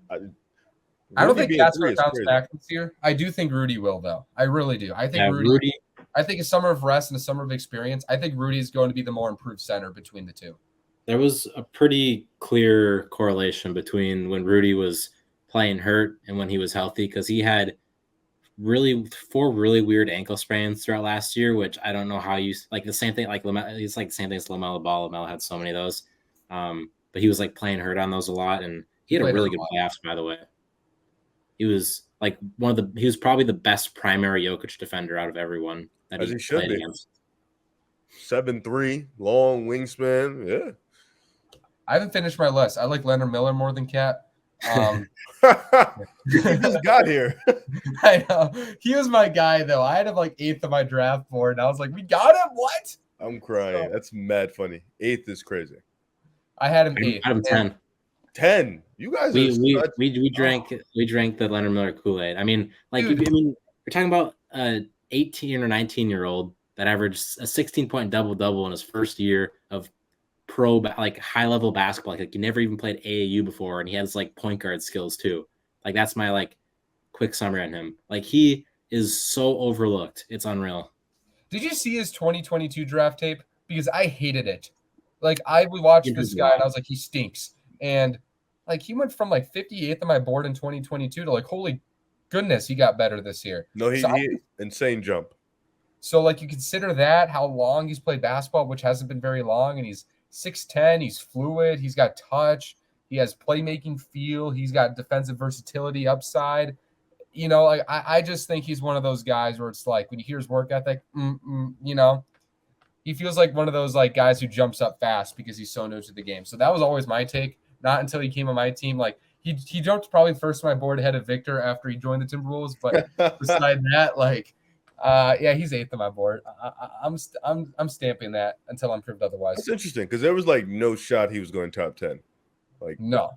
I don't think Cat's going to bounce back this year. I do think Rudy will, though. I really do. I think Rudy I think a summer of rest and a summer of experience. I think Rudy is going to be the more improved center between the two. There was a pretty clear correlation between when Rudy was playing hurt and when he was healthy, because he had four really weird ankle sprains throughout last year, which I don't know how you like the same thing. Like it's like the same thing as LaMelo Ball. LaMelo had so many of those, but he was like playing hurt on those a lot, and he had a really good playoffs. By the way, he was like he was probably the best primary Jokic defender out of everyone that he played against. 7'3", long wingspan. Yeah. I haven't finished my list. I like Leonard Miller more than Cat. He just got here. I know. He was my guy, though. I had him like 8th on my draft board, and I was like, we got him? What? I'm crying. That's mad funny. 8th is crazy. I had him 8th. I had him 10. 10. You guys we drank the Leonard Miller Kool-Aid. I mean, like, you're talking about an 18 or 19-year-old that averaged a 16-point double-double in his first year of pro, like high-level basketball. Like he never even played AAU before, and he has like point guard skills too. Like that's my like quick summary on him. Like he is so overlooked. It's unreal. Did you see his 2022 draft tape? Because I hated it. Like I would watch this guy and I was like, he stinks. And like he went from like 58th on my board in 2022 to like, holy goodness, he got better this year. No, he insane jump. So like you consider that how long he's played basketball, which hasn't been very long, and he's 6'10", he's fluid, he's got touch, he has playmaking feel, he's got defensive versatility upside. You know, like I just think he's one of those guys where it's like when you hear his work ethic, you know, he feels like one of those like guys who jumps up fast because he's so new to the game. So that was always my take. Not until he came on my team. Like he jumped probably first on my board ahead of Victor after he joined the Timberwolves. But beside that, like, yeah, he's 8th on my board. I'm stamping that until I'm proved otherwise. That's interesting because there was like no shot he was going top 10. Like no.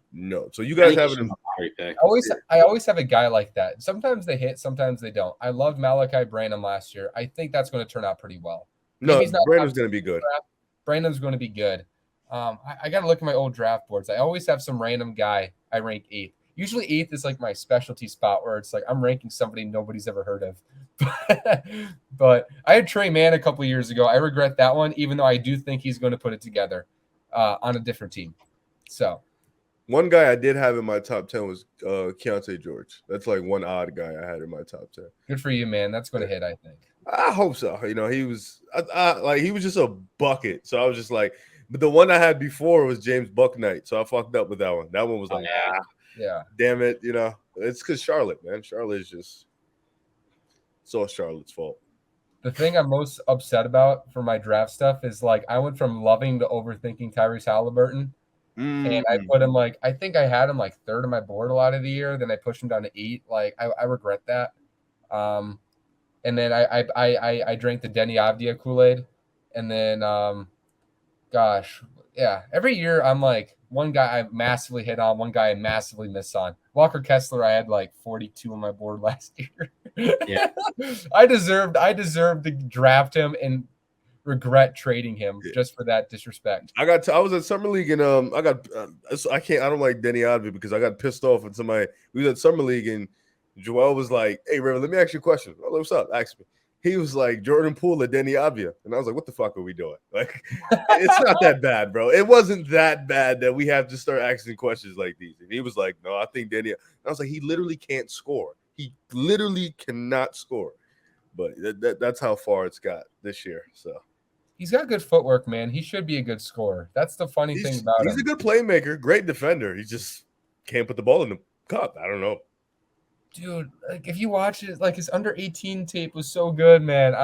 So you guys have him. I always have a guy like that. Sometimes they hit, sometimes they don't. I loved Malachi Branham last year. I think that's going to turn out pretty well. No, Brandon's going to be good. Brandon's going to be good. I got to look at my old draft boards. I always have some random guy I rank 8th. Usually 8th is like my specialty spot where it's like I'm ranking somebody nobody's ever heard of. But I had Trey Mann a couple years ago. I regret that one, even though I do think he's going to put it together on a different team. So one guy I did have in my top 10 was Keontae George. That's like one odd guy I had in my top 10. Good for you, man. That's going to hit, I think. I hope so. You know, he was like he was just a bucket. So I was just like, but the one I had before was James Bucknight. So I fucked up with that one. That one was like, yeah, damn it. You know, it's because Charlotte, man. Charlotte is just it's all Charlotte's fault. The thing I'm most upset about for my draft stuff is like I went from loving to overthinking Tyrese Halliburton. And I put him like I think I had him like 3rd on my board a lot of the year. Then I pushed him down to 8. Like I regret that. And then I drank the Denny Avdia Kool-Aid. And then gosh, yeah. Every year I'm like one guy I massively hit on, one guy I massively miss on. Walker Kessler, I had like 42 on my board last year. Yeah. I deserved to draft him and regret trading him just for that disrespect. I was at Summer League and I don't like Denny Advi because I got pissed off at somebody. We was at Summer League and Joel was like, "Hey, River, let me ask you a question." "Oh, what's up?" Ask me. He was like Jordan Poole at Denny Avdia, and I was like, "What the fuck are we doing?" Like, it's not that bad, bro. It wasn't that bad that we have to start asking questions like these. And he was like, "No, I think Denny." And I was like, "He literally can't score. He literally cannot score." But that's how far it's got this year. So. He's got good footwork, man. He should be a good scorer. That's the funny thing about him. He's a good playmaker, great defender. He just can't put the ball in the cup. I don't know. Dude, like if you watch it, like his under 18 tape was so good, man.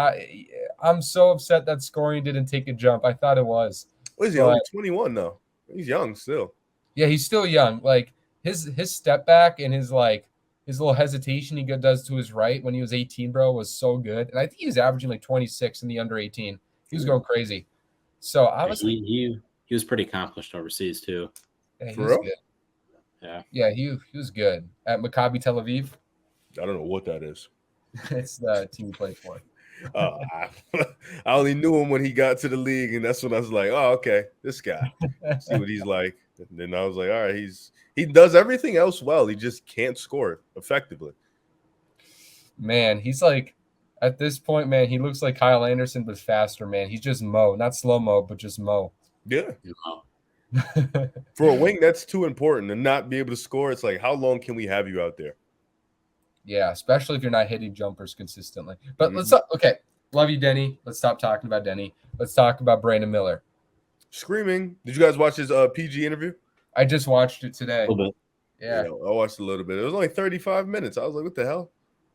I'm so upset that scoring didn't take a jump. I thought it was. What is he? Only 21 though. He's young still. Yeah, he's still young. Like his step back and his little hesitation he does to his right when he was 18, bro, was so good. And I think he was averaging like 26 in the under 18. He was going crazy. So I was he was pretty accomplished overseas too. Yeah, he was good. Yeah, he was good at Maccabi Tel Aviv. I don't know what that is. It's the team he played for. I only knew him when he got to the league, and that's when I was like, "Oh, okay, this guy. See what he's like." And then I was like, "All right, he does everything else well. He just can't score effectively." Man, he's like At this point, man, he looks like Kyle Anderson, but faster, man. He's just Mo. Not slow-mo, but just Mo. Yeah. You know. For a wing, that's too important. And not be able to score, it's like, how long can we have you out there? Yeah, especially if you're not hitting jumpers consistently. But let's – okay, love you, Denny. Let's stop talking about Denny. Let's talk about Brandon Miller. Screaming. Did you guys watch his PG interview? I just watched it today. A little bit. Yeah. I watched a little bit. It was only 35 minutes. I was like, what the hell?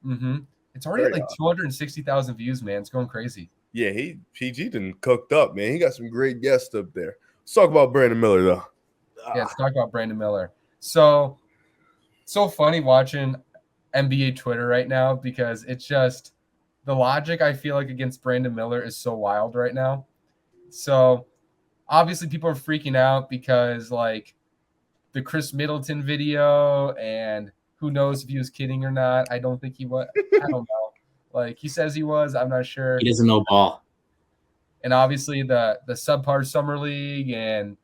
Mm-hmm. It's already at like 260,000 views, man. It's going crazy. Yeah, PG done cooked up, man. He got some great guests up there. Let's talk about Brandon Miller, though. Yeah, let's talk about Brandon Miller. So funny watching NBA Twitter right now because it's just the logic I feel like against Brandon Miller is so wild right now. So obviously people are freaking out because like the Chris Middleton video and who knows if he was kidding or not. I don't think he was. I don't know. Like he says he was. I'm not sure. He doesn't know ball. And obviously the subpar summer league and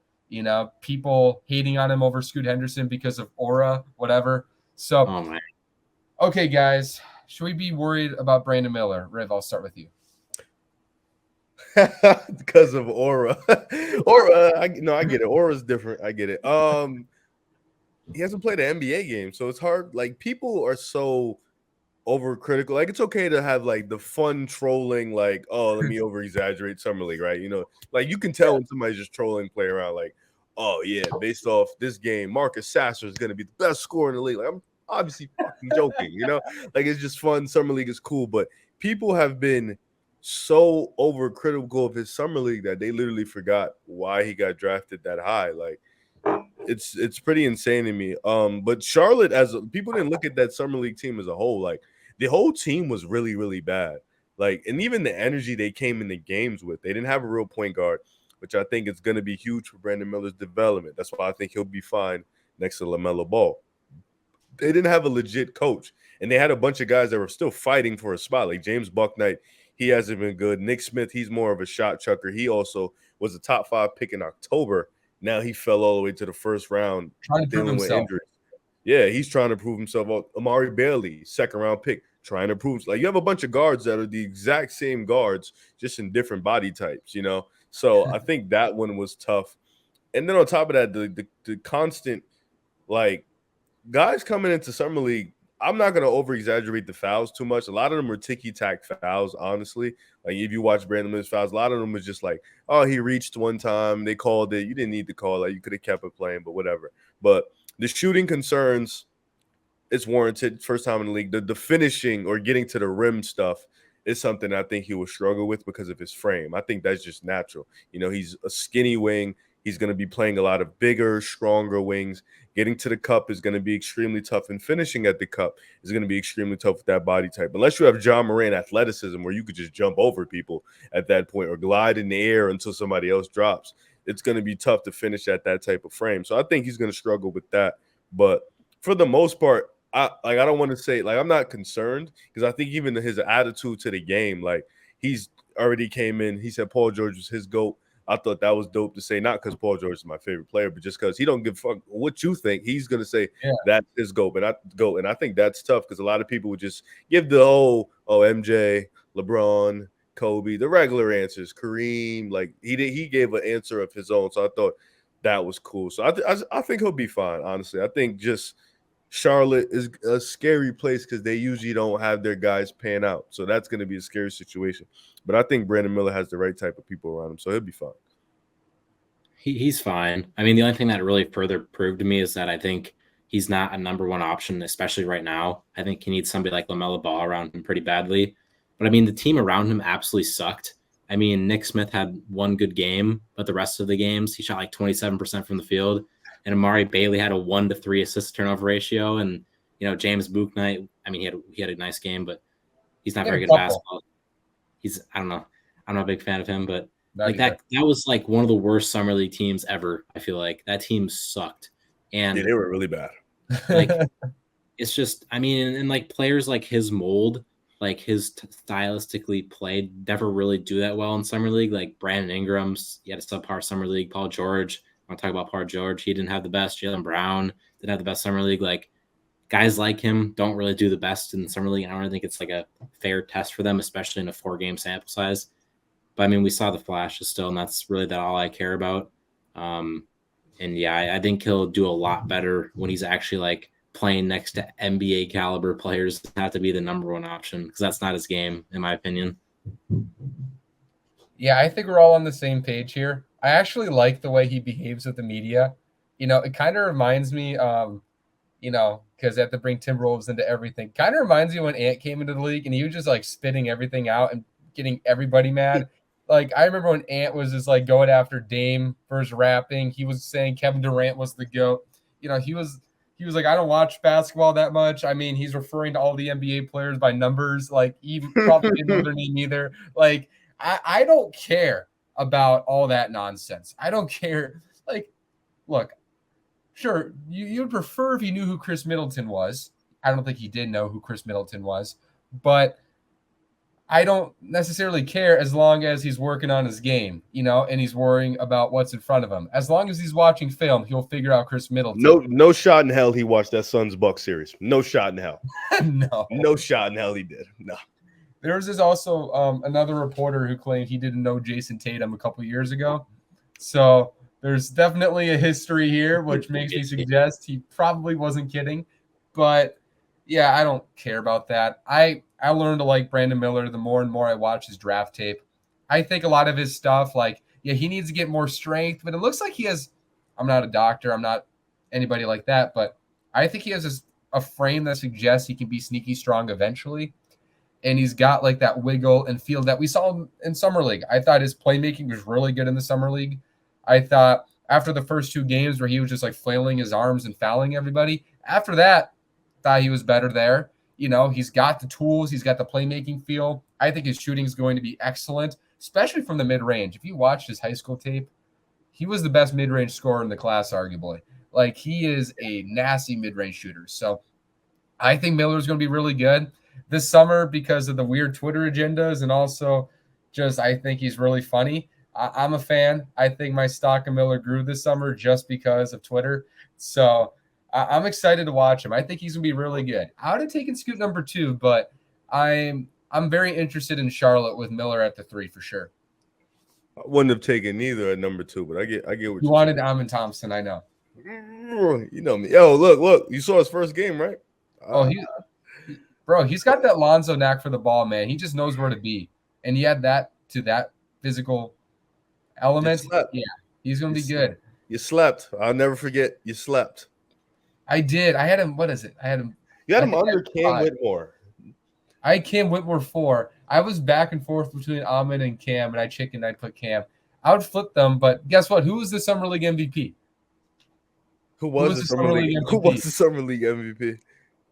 people hating on him over Scoot Henderson because of aura, whatever. So, oh my. Okay, guys, should we be worried about Brandon Miller? Riv, I'll start with you. Because of aura. Aura, I get it. Aura's different. I get it. He hasn't played an NBA game, so it's hard. Like people are so overcritical. Like it's okay to have like the fun trolling, like, oh, let me over exaggerate summer league, right? Like you can tell when somebody's just trolling, play around, like, oh yeah, based off this game, Marcus Sasser is gonna be the best scorer in the league. Like I'm obviously fucking joking, like it's just fun. Summer league is cool, but people have been so overcritical of his summer league that they literally forgot why he got drafted that high. Like it's pretty insane to me. But Charlotte, people didn't look at that summer league team as a whole. Like the whole team was really, really bad. Like, and even the energy they came in the games with, they didn't have a real point guard, which I think is going to be huge for Brandon Miller's development. That's why I think he'll be fine next to LaMelo Ball. They didn't have a legit coach, and they had a bunch of guys that were still fighting for a spot. Like James Bucknight, he hasn't been good. Nick Smith, he's more of a shot chucker. He also was a top 5 pick in October. Now he fell all the way to the first round, dealing with injuries. Yeah, he's trying to prove himself. Amari Bailey, second round pick, trying to prove. Like you have a bunch of guards that are the exact same guards, just in different body types. So I think that one was tough. And then on top of that, the constant like guys coming into summer league. I'm not going to over-exaggerate the fouls too much. A lot of them were ticky-tack fouls, honestly. Like, if you watch Brandon Miller's fouls, a lot of them was just like, oh, he reached one time. They called it. You didn't need to call it. You could have kept it playing, but whatever. But the shooting concerns, it's warranted. First time in the league. The finishing or getting to the rim stuff is something I think he will struggle with because of his frame. I think that's just natural. He's a skinny wing. He's going to be playing a lot of bigger, stronger wings. Getting to the cup is going to be extremely tough, and finishing at the cup is going to be extremely tough with that body type. Unless you have John Moran athleticism where you could just jump over people at that point or glide in the air until somebody else drops, it's going to be tough to finish at that type of frame. So I think he's going to struggle with that. But for the most part, I don't want to say, like, I'm not concerned because I think even his attitude to the game, like, he's already came in. He said Paul George was his GOAT. I thought that was dope to say, not because Paul George is my favorite player, but just because he don't give a fuck what you think. He's going to say that's his GOAT, and I think that's tough because a lot of people would just give the MJ, LeBron, Kobe, the regular answers, Kareem. Like he gave an answer of his own, so I thought that was cool. So I think he'll be fine, honestly. I think just Charlotte is a scary place because they usually don't have their guys pan out. So that's going to be a scary situation. But I think Brandon Miller has the right type of people around him, so he'll be fine. He's fine. I mean, the only thing that really further proved to me is that I think he's not a number one option, especially right now. I think he needs somebody like LaMelo Ball around him pretty badly. But, I mean, the team around him absolutely sucked. I mean, Nick Smith had one good game, but the rest of the games, he shot like 27% from the field. And Amari Bailey had a 1-to-3 assist turnover ratio. And, James Bouknight, I mean, he had a nice game, but he's not very good at basketball. I don't know. I'm not a big fan of him, but that was like one of the worst summer league teams ever. I feel like that team sucked. And they were really bad. Like, it's just, I mean, and like players like his mold, like his stylistically played, never really do that well in summer league. Like Brandon Ingram's, he had a subpar summer league. Paul George, I want to talk about Paul George. He didn't have the best. Jaylen Brown didn't have the best summer league. Like guys like him don't really do the best in the summer league. I don't really think it's like a fair test for them, especially in a 4-game sample size. But I mean, we saw the flashes still, and that's really all I care about. And yeah, I think he'll do a lot better when he's actually like playing next to NBA caliber players. Have to be the number one option because that's not his game, in my opinion. Yeah, I think we're all on the same page here. I actually like the way he behaves with the media. It kind of reminds me, because they have to bring Timberwolves into everything. Kind of reminds me when Ant came into the league and he was just like spitting everything out and getting everybody mad. Like I remember when Ant was just like going after Dame for his rapping. He was saying Kevin Durant was the GOAT. He was like, I don't watch basketball that much. I mean, he's referring to all the NBA players by numbers. Like he probably didn't know their name either. Like I don't care about all that nonsense. I don't care. Like, look, sure, you'd prefer if you knew who Chris Middleton was. I don't think he did know who Chris Middleton was, but I don't necessarily care as long as he's working on his game, and he's worrying about what's in front of him. As long as he's watching film, he'll figure out Chris Middleton. No shot in hell he watched that Suns Bucks series. No shot in hell. No shot in hell he did. No. There was also another reporter who claimed he didn't know Jason Tatum a couple years ago. So there's definitely a history here, which makes me suggest he probably wasn't kidding. But yeah, I don't care about that. I learned to like Brandon Miller the more and more I watch his draft tape. I think a lot of his stuff, like, yeah, he needs to get more strength, but it looks like he has – I'm not a doctor. I'm not anybody like that, but I think he has a frame that suggests he can be sneaky strong eventually. And he's got like that wiggle and feel that we saw in Summer League. I thought his playmaking was really good in the Summer League. I thought after the first 2 games where he was just like flailing his arms and fouling everybody, after that, thought he was better there. He's got the tools. He's got the playmaking feel. I think his shooting is going to be excellent, especially from the mid-range. If you watched his high school tape, he was the best mid-range scorer in the class, arguably. Like, he is a nasty mid-range shooter. So I think Miller's going to be really good this summer because of the weird Twitter agendas, and also just I think he's really funny. I'm a fan. I think my stock of Miller grew this summer just because of Twitter. So I'm excited to watch him. I think he's going to be really good. I would have taken Scoot number 2, but I'm very interested in Charlotte with Miller at the 3 for sure. I wouldn't have taken neither at number 2, but I get what you wanted. Amon Thompson, I know. You know me. Yo, look. You saw his first game, right? He's got that Lonzo knack for the ball, man. He just knows where to be. And he had that physical element. Yeah, he's going to be good. You slept. I'll never forget. You slept. I did. I had him. What is it? I had him. You had him under Cam Whitmore. I had Cam Whitmore 4. I was back and forth between Amon and Cam, and I'd put Cam. I would flip them, but guess what? Who was the Summer League MVP? Who was the Summer League MVP?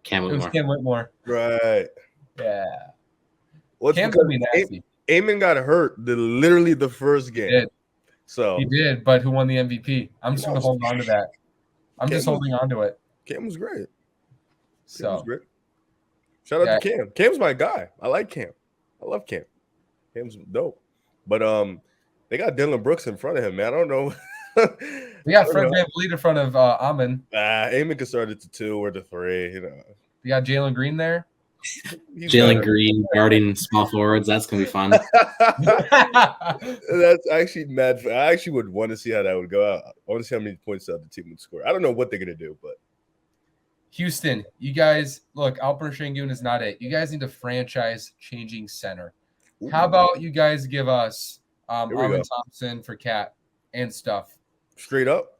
Cam Whitmore. It was Cam Whitmore. Right. Yeah. Cam's gonna be nasty. Amon got hurt literally the first game. He did. So he did, but who won the MVP? I'm just gonna hold on to that. I'm just holding on to it. Cam was great. So was great. Shout out to Cam. Cam's my guy. I like Cam. I love Cam. Cam's dope. But they got Dylan Brooks in front of him, man. I don't know. We got Fred VanVleet in front of Amon. Amon can start at the 2 or the 3. You got Jalen Green there. Jalen Green guarding small forwards. That's gonna be fun. That's actually mad. I actually would want to see how that would go out. I want to see how many points the other team would score. I don't know what they're gonna do, but Houston, you guys look. Alper Şengün is not it. You guys need a franchise-changing center. Ooh. How about you guys give us Amon Thompson for Cat and stuff? Straight up.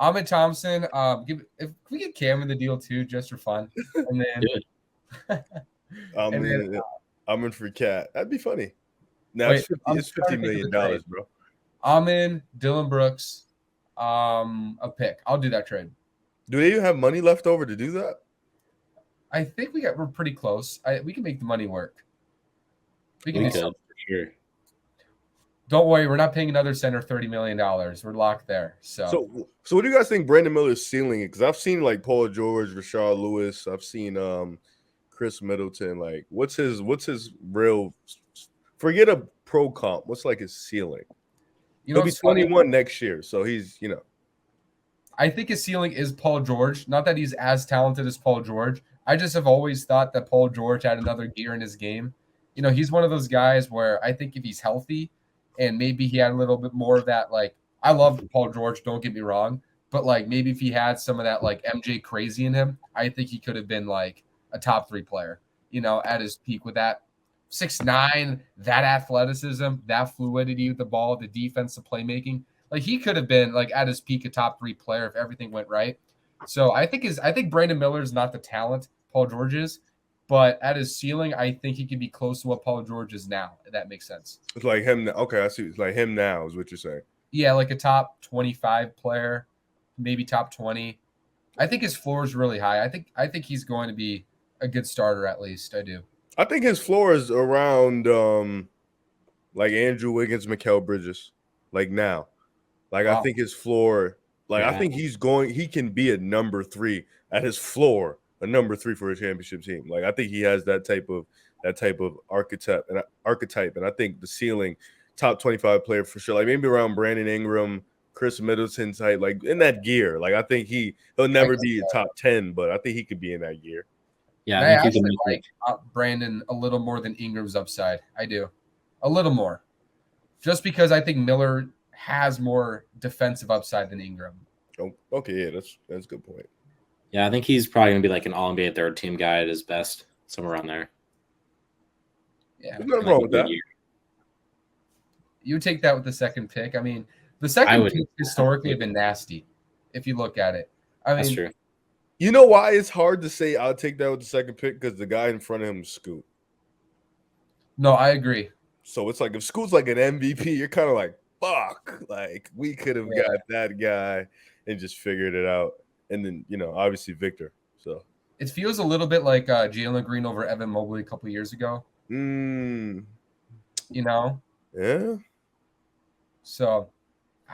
Amon Thompson. If we get Cam in the deal too, just for fun, and then. Amon for Cat. That'd be funny. Now it's $50 million, bro. Amon, Dylan Brooks, a pick. I'll do that trade. Do they even have money left over to do that? I think we're pretty close. We can make the money work. We can do something for sure. Don't worry, we're not paying another center $30 million. We're locked there. So what do you guys think Brandon Miller's ceiling is? Because I've seen like Paul George, Rashard Lewis. I've seen Chris Middleton. Like, what's his real? Forget a pro comp. What's like his ceiling? He'll be 21 next year, so he's I think his ceiling is Paul George. Not that he's as talented as Paul George. I just have always thought that Paul George had another gear in his game. You know, he's one of those guys where I think if he's healthy and maybe he had a little bit more of that, like, I love Paul George, don't get me wrong, but like maybe if he had some of that like MJ crazy in him, I think he could have been like a top 3 player, you know, at his peak with that 6'9", that athleticism, that fluidity with the ball, the defensive playmaking. Like he could have been like at his peak a top 3 player if everything went right. So I think Brandon Miller is not the talent Paul George is, but at his ceiling, I think he could be close to what Paul George is now, if that makes sense. It's like him. Okay, I see. It's like him now is what you're saying. Yeah, like a top 25 player, maybe top 20. I think his floor is really high. I think he's going to be a good starter at least. I do. I think his floor is around like Andrew Wiggins, Mikal Bridges, like now. Like Wow. I think his floor, like I think he can be a number 3 at his floor, a number 3 for a championship team. Like I think he has that type of archetype, and I think the ceiling, top 25 player for sure. Like maybe around Brandon Ingram, Chris Middleton type, like in that gear. Like I think he'll never be a top 10, but I think he could be in that gear. Yeah, I actually like Brandon a little more than Ingram's upside. I do. A little more. Just because I think Miller has more defensive upside than Ingram. Oh, okay, yeah, that's a good point. Yeah, I think he's probably going to be like an all-NBA third-team guy at his best, somewhere around there. Yeah. There's nothing wrong with that. You take that with the second pick. I mean, the second pick historically have been nasty if you look at it. I mean, that's true. You know why it's hard to say I'll take that with the second pick? Because the guy in front of him is Scoot. No, I agree. So it's like if Scoot's like an MVP, you're kind of like, fuck. Like we could have got that guy and just figured it out. And then, you know, obviously Victor. So it feels a little bit like Jalen Green over Evan Mobley a couple years ago. You know? Yeah. So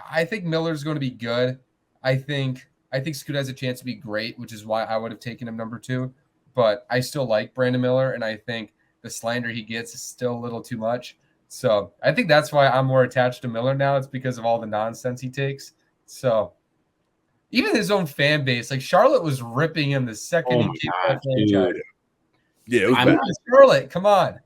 I think Miller's going to be good. I think Scoot has a chance to be great, which is why I would have taken him number 2. But I still like Brandon Miller, and I think the slander he gets is still a little too much. So I think that's why I'm more attached to Miller now. It's because of all the nonsense he takes. So even his own fan base, like Charlotte was ripping him the second he came out of the franchise. Yeah, it was bad. Charlotte, come on.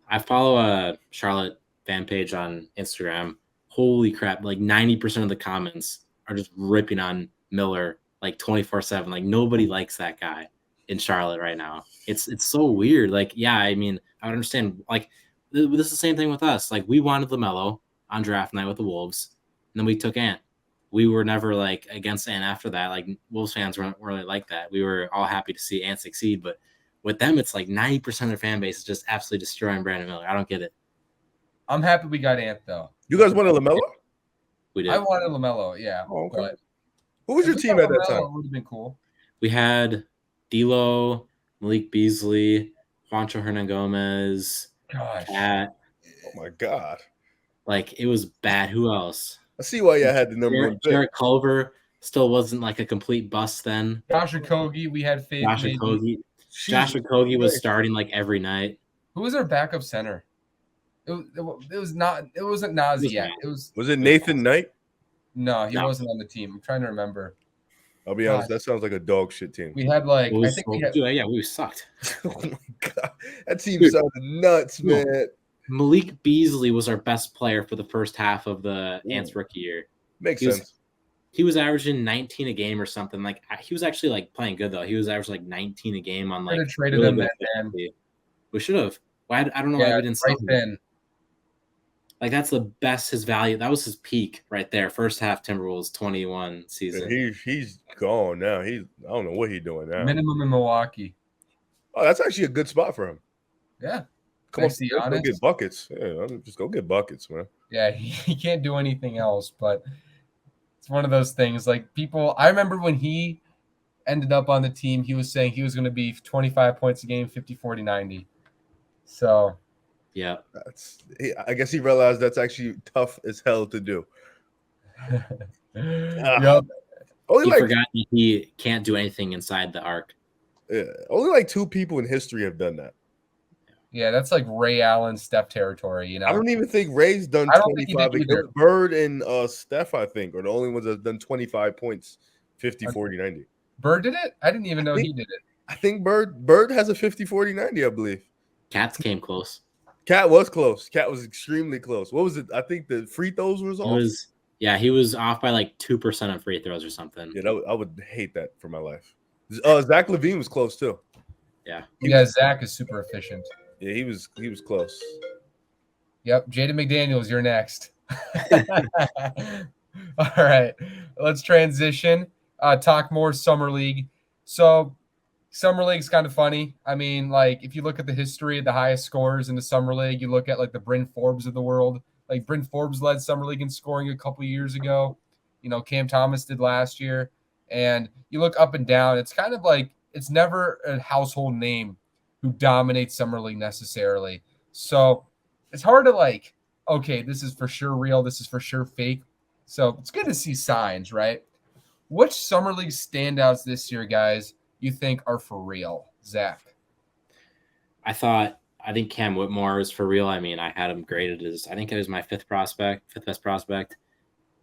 I follow a Charlotte fan page on Instagram. Holy crap, like 90% of the comments are just ripping on Miller like 24/7. Like nobody likes that guy in Charlotte right now. It's so weird. Like, yeah, I mean, I would understand. Like, this is the same thing with us. Like, we wanted LaMelo on draft night with the Wolves, and then we took Ant. We were never like against Ant after that. Like, Wolves fans weren't really like that. We were all happy to see Ant succeed, but with them, it's like 90% of their fan base is just absolutely destroying Brandon Miller. I don't get it. I'm happy we got Ant though. You guys wanted LaMelo? We did. I wanted LaMelo, yeah. Oh, okay. But who was your team at that time? Would have been cool. We had D'Lo, Malik Beasley, Juancho Hernan-Gomez, Cat. Oh my god! Like it was bad. Who else? I see why you had the number 1 pick. Jarrett Culver still wasn't like a complete bust then. Josh Okogie, we had faith. Josh Okogie was starting like every night. Who was our backup center? It wasn't Nazi yet. Was it Nathan Knight? No, he wasn't on the team. I'm trying to remember. I'll be honest, that sounds like a dog shit team. We had like we sucked. Oh my god, that team sounded nuts, man. Malik Beasley was our best player for the first half of the Ants rookie year. Makes sense. He was averaging 19 a game or something. Like he was actually like playing good though. He was averaging like 19 a game on like. Traded him then. We should have. Why? I don't know why we didn't sell him. Like that's the best his value. That was his peak right there. First half Timberwolves 21 season. He's gone now. I don't know what he's doing now. Minimum in Milwaukee. Oh, that's actually a good spot for him. Yeah. Come on, go get buckets. Yeah, just go get buckets, man. Yeah, he can't do anything else, but it's one of those things. Like people, I remember when he ended up on the team, he was saying he was going to be 25 points a game, 50, 40, 90. So. Yeah, I guess he realized that's actually tough as hell to do. Yep. He forgot that he can't do anything inside the arc. Yeah, only like 2 people in history have done that. Yeah, that's like Ray Allen, Steph territory. You know, I don't even think Ray's done 25. Bird and Steph, I think, are the only ones that have done 25 points 50, 40, 90. Bird did it? I didn't even know think- he did it. I think Bird has a 50, 40, 90, I believe. Cats came close. Cat was close. Cat was extremely close. What was it? I think the free throws was It off. was he was off by like 2% on free throws or something. Yeah, I would hate that for my life. Zach LaVine was close too. Yeah, Zach is super efficient. Yeah, he was close. Yep, Jaden McDaniels, you're next. All right, let's transition. Talk more Summer League. So, Summer League's kind of funny. I mean, like if you look at the history of the highest scorers in the Summer League, you look at like the Bryn Forbes of the world. Like Bryn Forbes led Summer League in scoring a couple years ago. You know, Cam Thomas did last year. And you look up and down, it's kind of like it's never a household name who dominates Summer League necessarily. So it's hard to like, okay, this is for sure real. This is for sure fake. So it's good to see signs, right? Which Summer League standouts this year, guys, you think are for real? Zach. I think Cam Whitmore is for real. I mean, I had him graded as, I think it was my fifth best prospect.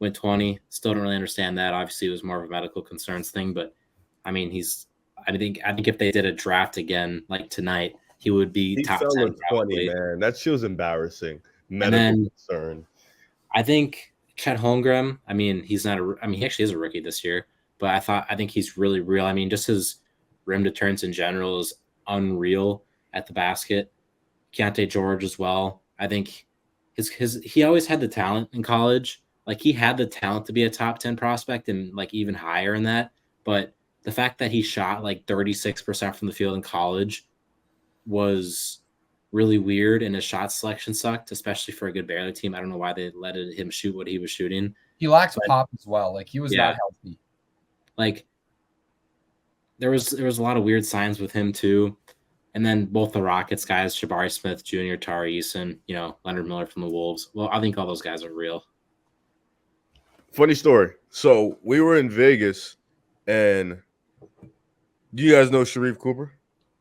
Went 20. Still don't really understand that. Obviously, it was more of a medical concerns thing, but I mean, I think if they did a draft again like tonight, he would be top 10. 20, probably. man. That shit was embarrassing. Medical concern. I think Chet Holmgren, I mean, he actually is a rookie this year, but I think he's really real. I mean, just his rim deterrence in general is unreal at the basket. Keontae George as well. I think he always had the talent in college. Like he had the talent to be a top 10 prospect and like even higher in that. But the fact that he shot like 36% from the field in college was really weird, and his shot selection sucked, especially for a good Baylor team. I don't know why they let him shoot what he was shooting. He lacked pop as well. Like he was not healthy. Like there was a lot of weird signs with him too. And then both the Rockets guys, Jabari Smith Jr., Tari Eason, Leonard Miller from the Wolves. Well, I think all those guys are real. Funny story. So we were in Vegas, and do you guys know Sharif Cooper?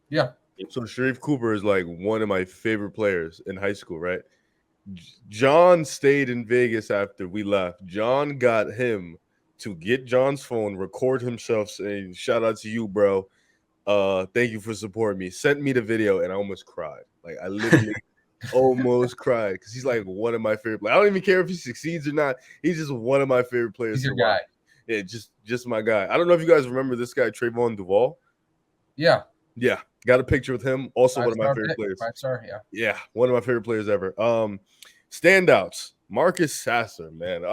Yeah. So Sharif Cooper is like one of my favorite players in high school, right? John stayed in Vegas after we left. John got him to get John's phone, record himself saying, "Shout out to you, bro. Thank you for supporting me." Sent me the video, and I almost cried. Like I literally almost cried because he's like one of my favorite players. I don't even care if he succeeds or not. He's just one of my favorite players. He's your guy. Yeah, just my guy. I don't know if you guys remember this guy, Trayvon Duvall. Yeah. Yeah. Got a picture with him. Also one of my favorite pick. players. 5-star, yeah. Yeah, one of my favorite players ever. Standouts. Marcus Sasser, man.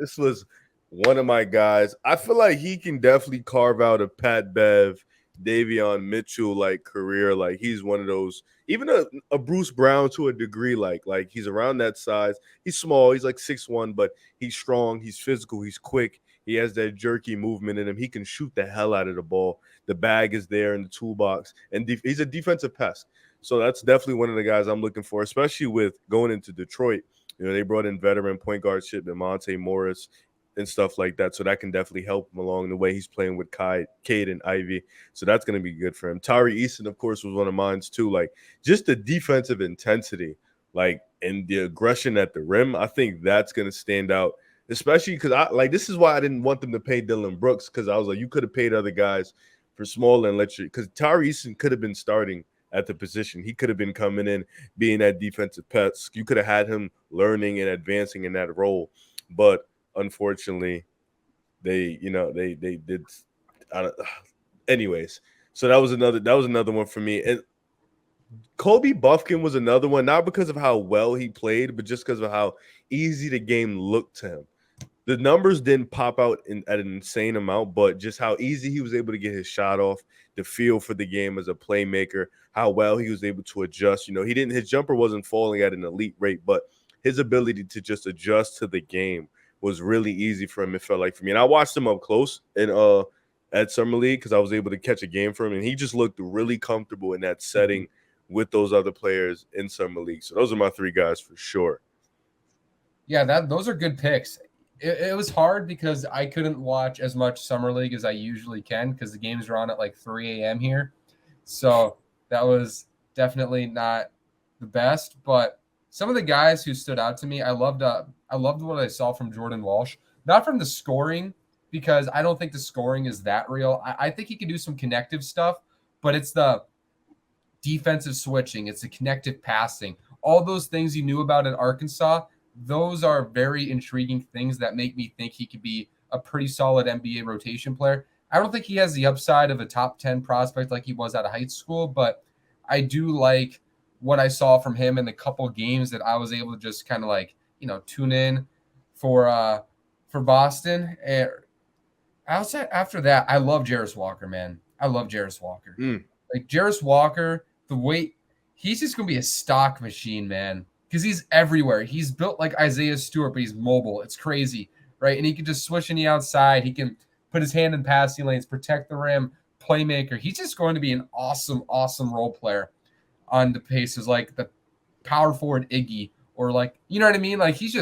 This was one of my guys. I feel like he can definitely carve out a Pat Bev, Davion Mitchell like career. Like he's one of those, even a Bruce Brown to a degree. Like he's around that size. He's small. He's like 6'1", but he's strong. He's physical. He's quick. He has that jerky movement in him. He can shoot the hell out of the ball. The bag is there in the toolbox, and he's a defensive pest. So that's definitely one of the guys I'm looking for, especially with going into Detroit. They brought in veteran point guard ship, Monte Morris, and stuff like that. So that can definitely help him along the way he's playing with Cade and Ivy. So that's going to be good for him. Tari Eason, of course, was one of mine too. Like just the defensive intensity, like and the aggression at the rim. I think that's going to stand out. Especially because this is why I didn't want them to pay Dylan Brooks, because I was like, you could have paid other guys for smaller and let you, because Tari Eason could have been starting at the position. He could have been coming in, being that defensive pest. You could have had him learning and advancing in that role. But unfortunately, they did. Anyways, so that was another one for me. And Kobe Buffkin was another one, not because of how well he played, but just because of how easy the game looked to him. The numbers didn't pop out at an insane amount, but just how easy he was able to get his shot off, the feel for the game as a playmaker, how well he was able to adjust. His jumper wasn't falling at an elite rate, but his ability to just adjust to the game was really easy for him, it felt like for me. And I watched him up close at Summer League because I was able to catch a game from him, and he just looked really comfortable in that setting with those other players in Summer League. So those are my three guys for sure. Yeah, those are good picks. It was hard because I couldn't watch as much Summer League as I usually can because the games are on at like 3 a.m. here. So that was definitely not the best. But some of the guys who stood out to me, I loved what I saw from Jordan Walsh. Not from the scoring, because I don't think the scoring is that real. I think he can do some connective stuff, but it's the defensive switching, it's the connective passing, all those things you knew about in Arkansas. Those are very intriguing things that make me think he could be a pretty solid NBA rotation player. I don't think he has the upside of a top 10 prospect like he was out of high school, but I do like what I saw from him in the couple games that I was able to just kind of like, tune in for Boston. And outside after that, I love Jarris Walker, man. I love Jarris Walker. Like Jarris Walker, the way he's just gonna be a stock machine, man. Because he's everywhere. He's built like Isaiah Stewart, but he's mobile. It's crazy, right? And he can just switch in the outside. He can put his hand in passing lanes, protect the rim, playmaker. He's just going to be an awesome, awesome role player on the Pacers, like the power forward Iggy, or like, you know what I mean? Like he's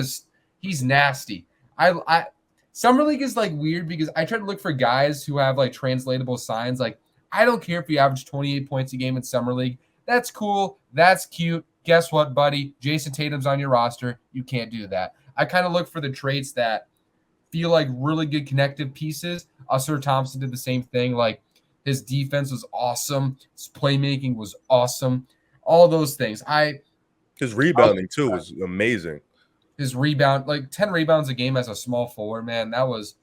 nasty. I Summer League is like weird because I try to look for guys who have like translatable signs. Like I don't care if you average 28 points a game in Summer League. That's cool. That's cute. Guess what, buddy? Jason Tatum's on your roster. You can't do that. I kind of look for the traits that feel like really good connective pieces. Usher Thompson did the same thing. Like his defense was awesome. His playmaking was awesome. All those things. His rebounding too was amazing. His rebound, like 10 rebounds a game as a small forward, man, that was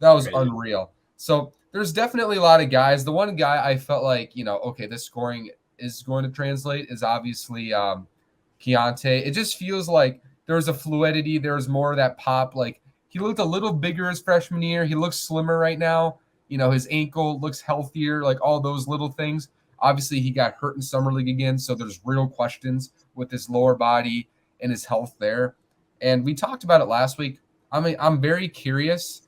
unreal. So there's definitely a lot of guys. The one guy I felt like, okay, this scoring is going to translate is obviously Keontae. It just feels like there's a fluidity. There's more of that pop. Like he looked a little bigger his freshman year. He looks slimmer right now. His ankle looks healthier, like all those little things. Obviously, he got hurt in Summer League again, so there's real questions with his lower body and his health there. And we talked about it last week. I mean, I'm very curious.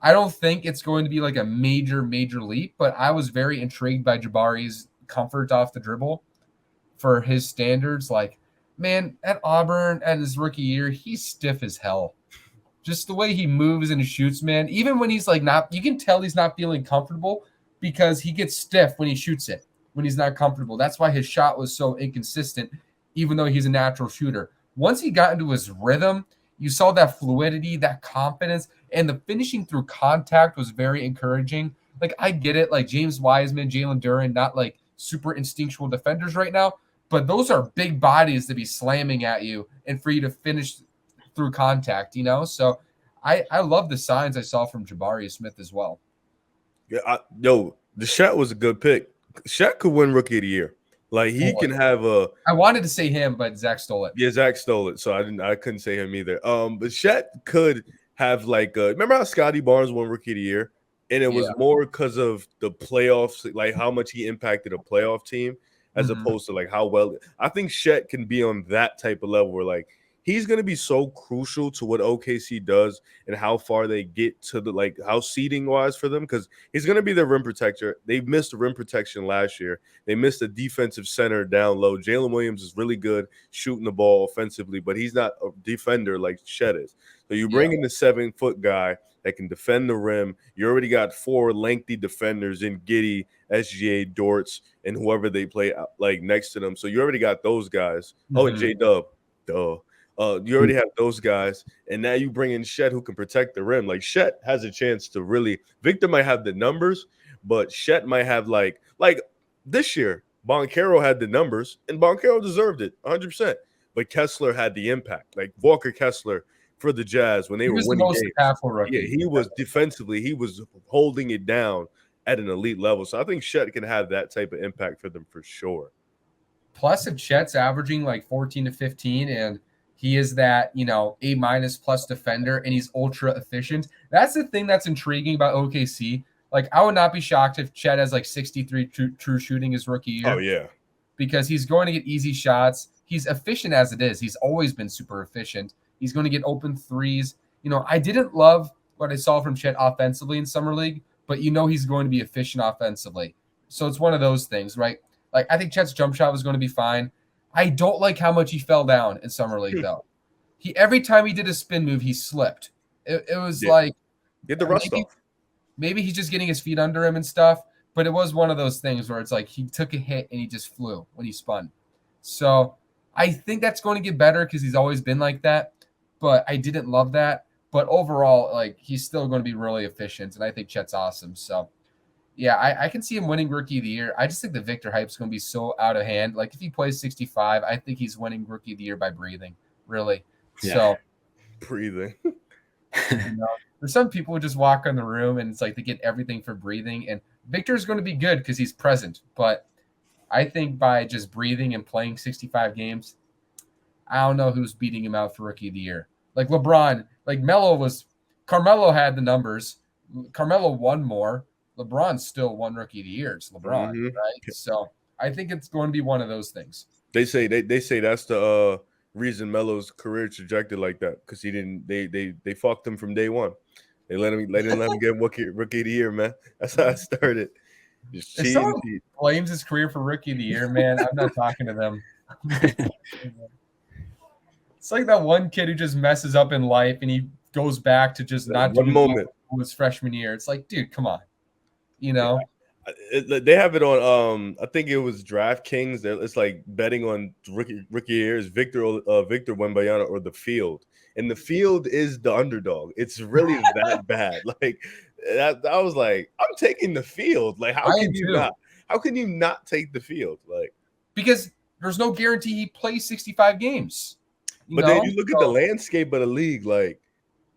I don't think it's going to be like a major, major leap, but I was very intrigued by Jabari's comfort off the dribble for his standards. Like, man, at Auburn, at his rookie year, he's stiff as hell. Just the way he moves and shoots, man. Even when he's like not, you can tell he's not feeling comfortable because he gets stiff when he shoots it, when he's not comfortable. That's why his shot was so inconsistent, even though he's a natural shooter. Once he got into his rhythm, you saw that fluidity, that confidence, and the finishing through contact was very encouraging. Like, I get it, like James Wiseman, Jalen Duren, not like super instinctual defenders right now, but those are big bodies to be slamming at you and for you to finish through contact, So I love the signs I saw from Jabari Smith as well. Yeah, the Shat was a good pick. Shat could win Rookie of the Year. Like he can have a. I wanted to say him, but Zach stole it. Yeah, Zach stole it, so I couldn't say him either. But Shat could have like remember how Scotty Barnes won Rookie of the Year, and it was more because of the playoffs, like how much he impacted a playoff team, as opposed to like how well. I think Shet can be on that type of level where like he's going to be so crucial to what OKC does and how far they get to the like how seeding wise for them, because he's going to be their rim protector. They missed the rim protection last year. They missed a defensive center down low. Jalen Williams is really good shooting the ball offensively, but he's not a defender like Shet is. So you bring in the 7-foot guy that can defend the rim. You already got 4 lengthy defenders in Giddey, SGA, Dortz, and whoever they play like next to them. So you already got those guys. Oh, and J-Dub. Duh. You already have those guys, and now you bring in Shet who can protect the rim. Like Shet has a chance to really. Victor might have the numbers, but Shet might have like this year. Boncaro had the numbers, and Boncaro deserved it 100%. But Kessler had the impact. Like Walker Kessler for the Jazz when they were winning games. Yeah, he was defensively. He was holding it down at an elite level. So I think Shet can have that type of impact for them for sure. Plus, if Chet's averaging like 14 to 15 and he is that, A- plus defender, and he's ultra efficient. That's the thing that's intriguing about OKC. Like, I would not be shocked if Chet has like 63 true shooting his rookie year. Oh, yeah. Because he's going to get easy shots. He's efficient as it is. He's always been super efficient. He's going to get open threes. I didn't love what I saw from Chet offensively in Summer League, but he's going to be efficient offensively. So it's one of those things, right? Like, I think Chet's jump shot was going to be fine. I don't like how much he fell down in Summer League, though. Every time he did a spin move, he slipped. It was like get the rust off. Maybe he's just getting his feet under him and stuff, but it was one of those things where it's like he took a hit and he just flew when he spun. So I think that's going to get better because he's always been like that, but I didn't love that. But overall, like he's still going to be really efficient, and I think Chet's awesome. So yeah, I can see him winning Rookie of the Year. I just think the Victor hype is going to be so out of hand. Like if he plays 65, I think he's winning Rookie of the Year by breathing. Really. Yeah. So Breathing. you know, there's some people who just walk in the room and it's like they get everything for breathing. And Victor's going to be good because he's present. But I think by just breathing and playing 65 games, I don't know who's beating him out for Rookie of the Year. Like LeBron, like Carmelo had the numbers. Carmelo won more. LeBron still won Rookie of the Year. It's LeBron, right? So I think it's going to be one of those things. They say that's the reason Melo's career trajectory like that because he didn't. They fucked him from day one. They didn't let him get rookie of the year, man. That's how it started. Just if someone blames his career for Rookie of the Year, man, I'm not talking to them. It's like that one kid who just messes up in life and he goes back to just not one moment his freshman year. It's like, dude, come on. You know, they have it on. I think it was DraftKings. It's like betting on rookie years. Victor Wembanyama or the field, and the field is the underdog. It's really that bad. Like that. I was like, I'm taking the field. Like how can you not? How can you not take the field? Like because there's no guarantee he plays 65 games. But then you look at the landscape of the league. Like,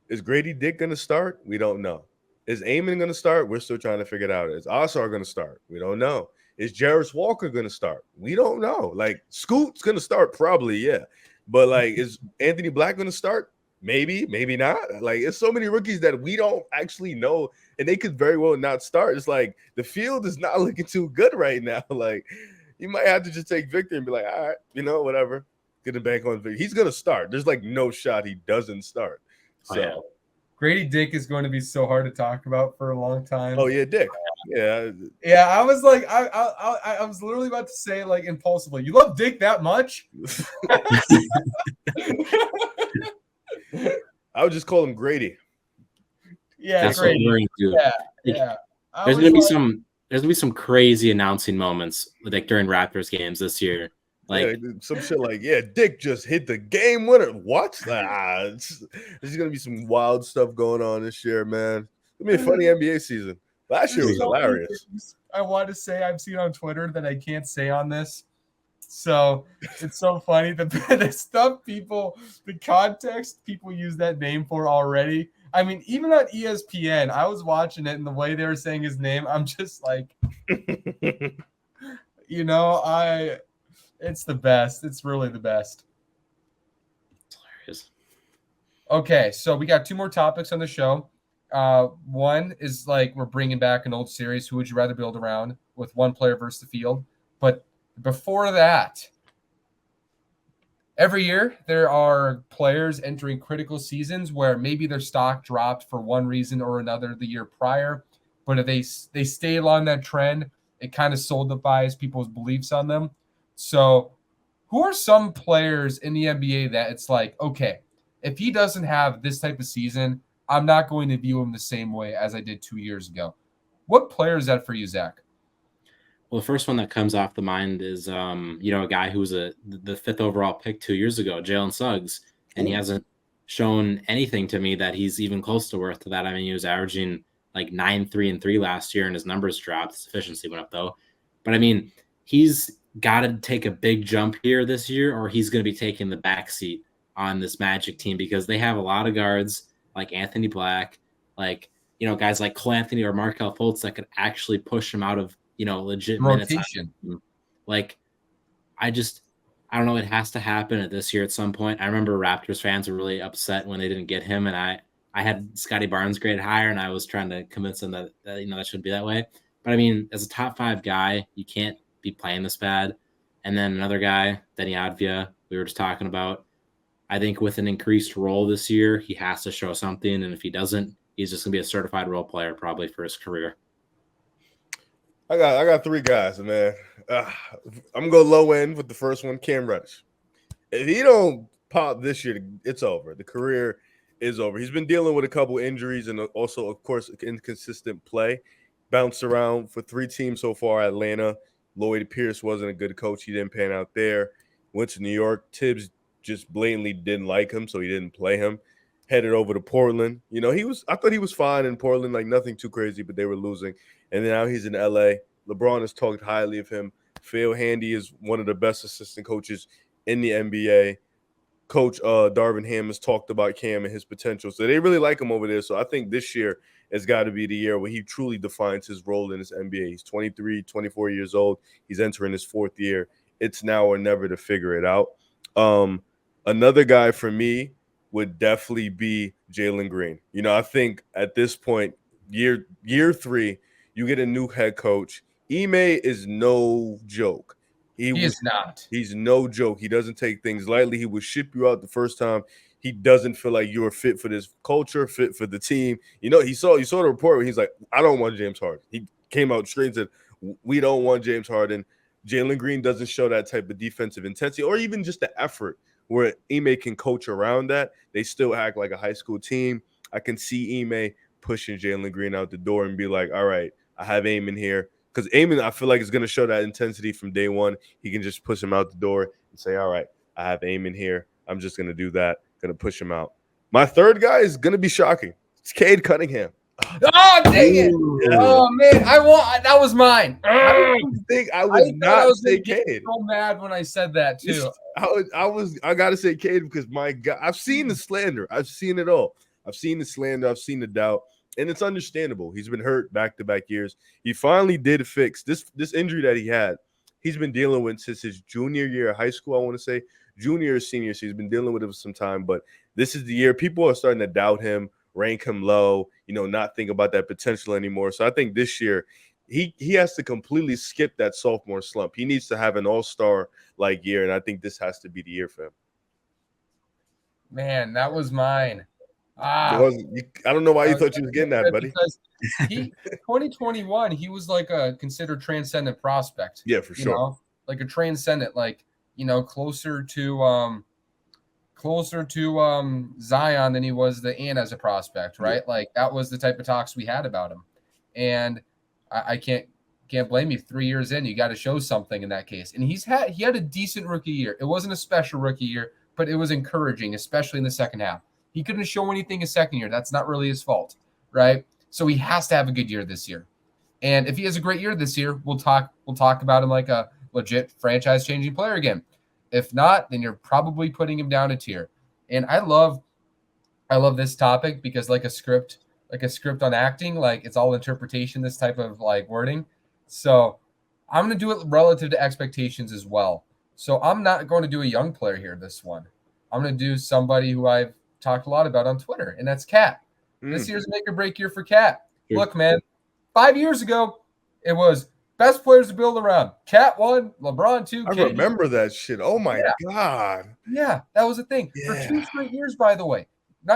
is Grady Dick going to start? We don't know. Is Amon going to start? We're still trying to figure it out. Is Osar going to start? We don't know. Is Jarris Walker going to start? We don't know. Like, Scoot's going to start probably, yeah. But, like, is Anthony Black going to start? Maybe, maybe not. Like, it's so many rookies that we don't actually know, and they could very well not start. It's like the field is not looking too good right now. Like, you might have to just take Victor and be like, all right, whatever. Get a bank on Victor. He's going to start. There's, like, no shot he doesn't start. So. Oh, yeah. Grady Dick is going to be so hard to talk about for a long time. Oh yeah, Dick. Yeah. Yeah, I was like, I was literally about to say like impulsively, you love Dick that much? I would just call him Grady. Yeah, that's Grady. What we're gonna do. Yeah. There's gonna be some crazy announcing moments like during Raptors games this year. Like some shit like, Dick just hit the game winner. What? There's gonna be some wild stuff going on this year, man. It's gonna be a funny NBA season. Last year was hilarious. I want to say I've seen on Twitter that I can't say on this. So it's so funny the stuff the context people use that name for already. I mean, even on ESPN, I was watching it and the way they were saying his name, I'm just like, it's the best. It's really the best. It's hilarious. Okay, so we got two more topics on the show. One is like we're bringing back an old series, Who Would You Rather Build Around, with one player versus the field. But before that, every year there are players entering critical seasons where maybe their stock dropped for one reason or another the year prior. But if they stay along that trend, it kind of solidifies people's beliefs on them. So who are some players in the NBA that it's like, okay, if he doesn't have this type of season, I'm not going to view him the same way as I did 2 years ago. What player is that for you, Zach? Well, the first one that comes off the mind is, a guy who was the 5th overall pick 2 years ago, Jalen Suggs, and he hasn't shown anything to me that he's even close to worth to that. I mean, he was averaging like 9, 3, and 3 last year, and his numbers dropped. His efficiency went up though. But I mean, he's got to take a big jump here this year, or he's going to be taking the backseat on this Magic team because they have a lot of guards like Anthony Black, like guys like Cole Anthony or Markelle Fultz that could actually push him out of legit rotation. Minutes. Like, I don't know. It has to happen this year at some point. I remember Raptors fans were really upset when they didn't get him, and I had Scotty Barnes graded higher, and I was trying to convince them that that shouldn't be that way. But I mean, as a top 5 guy, you can't be playing this bad. And then another guy, Denny Advia, we were just talking about. I think with an increased role this year, he has to show something, and if he doesn't, he's just gonna be a certified role player probably for his career. I got 3 guys, man. I'm gonna go low end with the first one, Cam Reddish. If he don't pop this year, it's over. The career is over. He's been dealing with a couple injuries and also, of course, inconsistent play. Bounced around for 3 teams so far. Atlanta, Lloyd Pierce wasn't a good coach. He didn't pan out there. Went to New York. Tibbs just blatantly didn't like him, so he didn't play him. headed over to Portland. You know, I thought he was fine in Portland, like nothing too crazy, but they were losing. And now he's in LA. LeBron has talked highly of him. Phil Handy is one of the best assistant coaches in the NBA. Coach Darvin Ham has talked about Cam and his potential. So they really like him over there. So I think this year has got to be the year where he truly defines his role in this NBA. He's 23, 24 years old. He's entering his fourth year. It's now or never to figure it out. Another guy for me would definitely be Jalen Green. You know, I think at this point, year 3, you get a new head coach. Ime is no joke. He is not. He's no joke. He doesn't take things lightly. He will ship you out the first time. He doesn't feel like you're fit for this culture, fit for the team. You know, you saw the report where he's like, I don't want James Harden. He came out straight and said, we don't want James Harden. Jalen Green doesn't show that type of defensive intensity or even just the effort where Ime can coach around that. They still act like a high school team. I can see Ime pushing Jalen Green out the door and be like, all right, I have Eamon here. Because Eamon, I feel like, is going to show that intensity from day one. He can just push him out the door and say, all right, I have Eamon here. I'm just going to do that. Going to push him out. My third guy is going to be shocking. It's Cade Cunningham. Oh, dang it. Yeah. Oh, man. That was mine. I didn't think I would not say Cade. So mad when I said that, too. I got to say Cade because, my God, I've seen the slander. I've seen it all. I've seen the slander. I've seen the doubt. And it's understandable. He's been hurt back-to-back years. He finally did fix this injury that he had. He's been dealing with since his junior year of high school, I want to say. Junior or senior, so he's been dealing with it for some time. But this is the year people are starting to doubt him, rank him low, not think about that potential anymore. So I think this year he has to completely skip that sophomore slump. He needs to have an all-star-like year, and I think this has to be the year for him. Man, that was mine. I don't know why you thought you was getting that, buddy. Because 2021, he was like a considered transcendent prospect. Yeah, for sure. Like a transcendent, closer to Zion than he was the Ant as a prospect, right? Yeah. Like that was the type of talks we had about him. And I can't blame you. 3 years in, you got to show something in that case. And he had a decent rookie year. It wasn't a special rookie year, but it was encouraging, especially in the second half. He couldn't show anything his second year. That's not really his fault, right? So he has to have a good year this year. And if he has a great year this year, we'll talk about him like a legit franchise-changing player again. If not, then you're probably putting him down a tier. And I love this topic because like a script on acting, like it's all interpretation, this type of like wording. So I'm going to do it relative to expectations as well. So I'm not going to do a young player here, this one. I'm going to do somebody who I've talked a lot about on Twitter, and that's Cat. This year's a make or break year for Cat. Look, man, 5 years ago, it was best players to build around. Cat 1, LeBron 2. I remember that shit. Oh my God. Yeah, that was a thing. Yeah. For 2 straight years, by the way.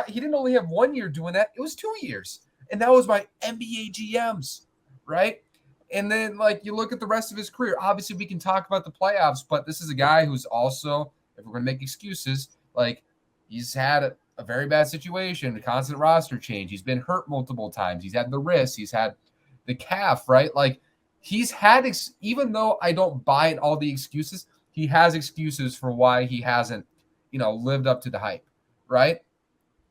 He didn't only have 1 year doing that, it was 2 years. And that was my NBA GMs, right? And then, you look at the rest of his career. Obviously, we can talk about the playoffs, but this is a guy who's also, if we're going to make excuses, he's had a very bad situation, a constant roster change. He's been hurt multiple times. He's had the wrist. He's had the calf, right? He's had, even though I don't buy in all the excuses, he has excuses for why he hasn't, lived up to the hype, right?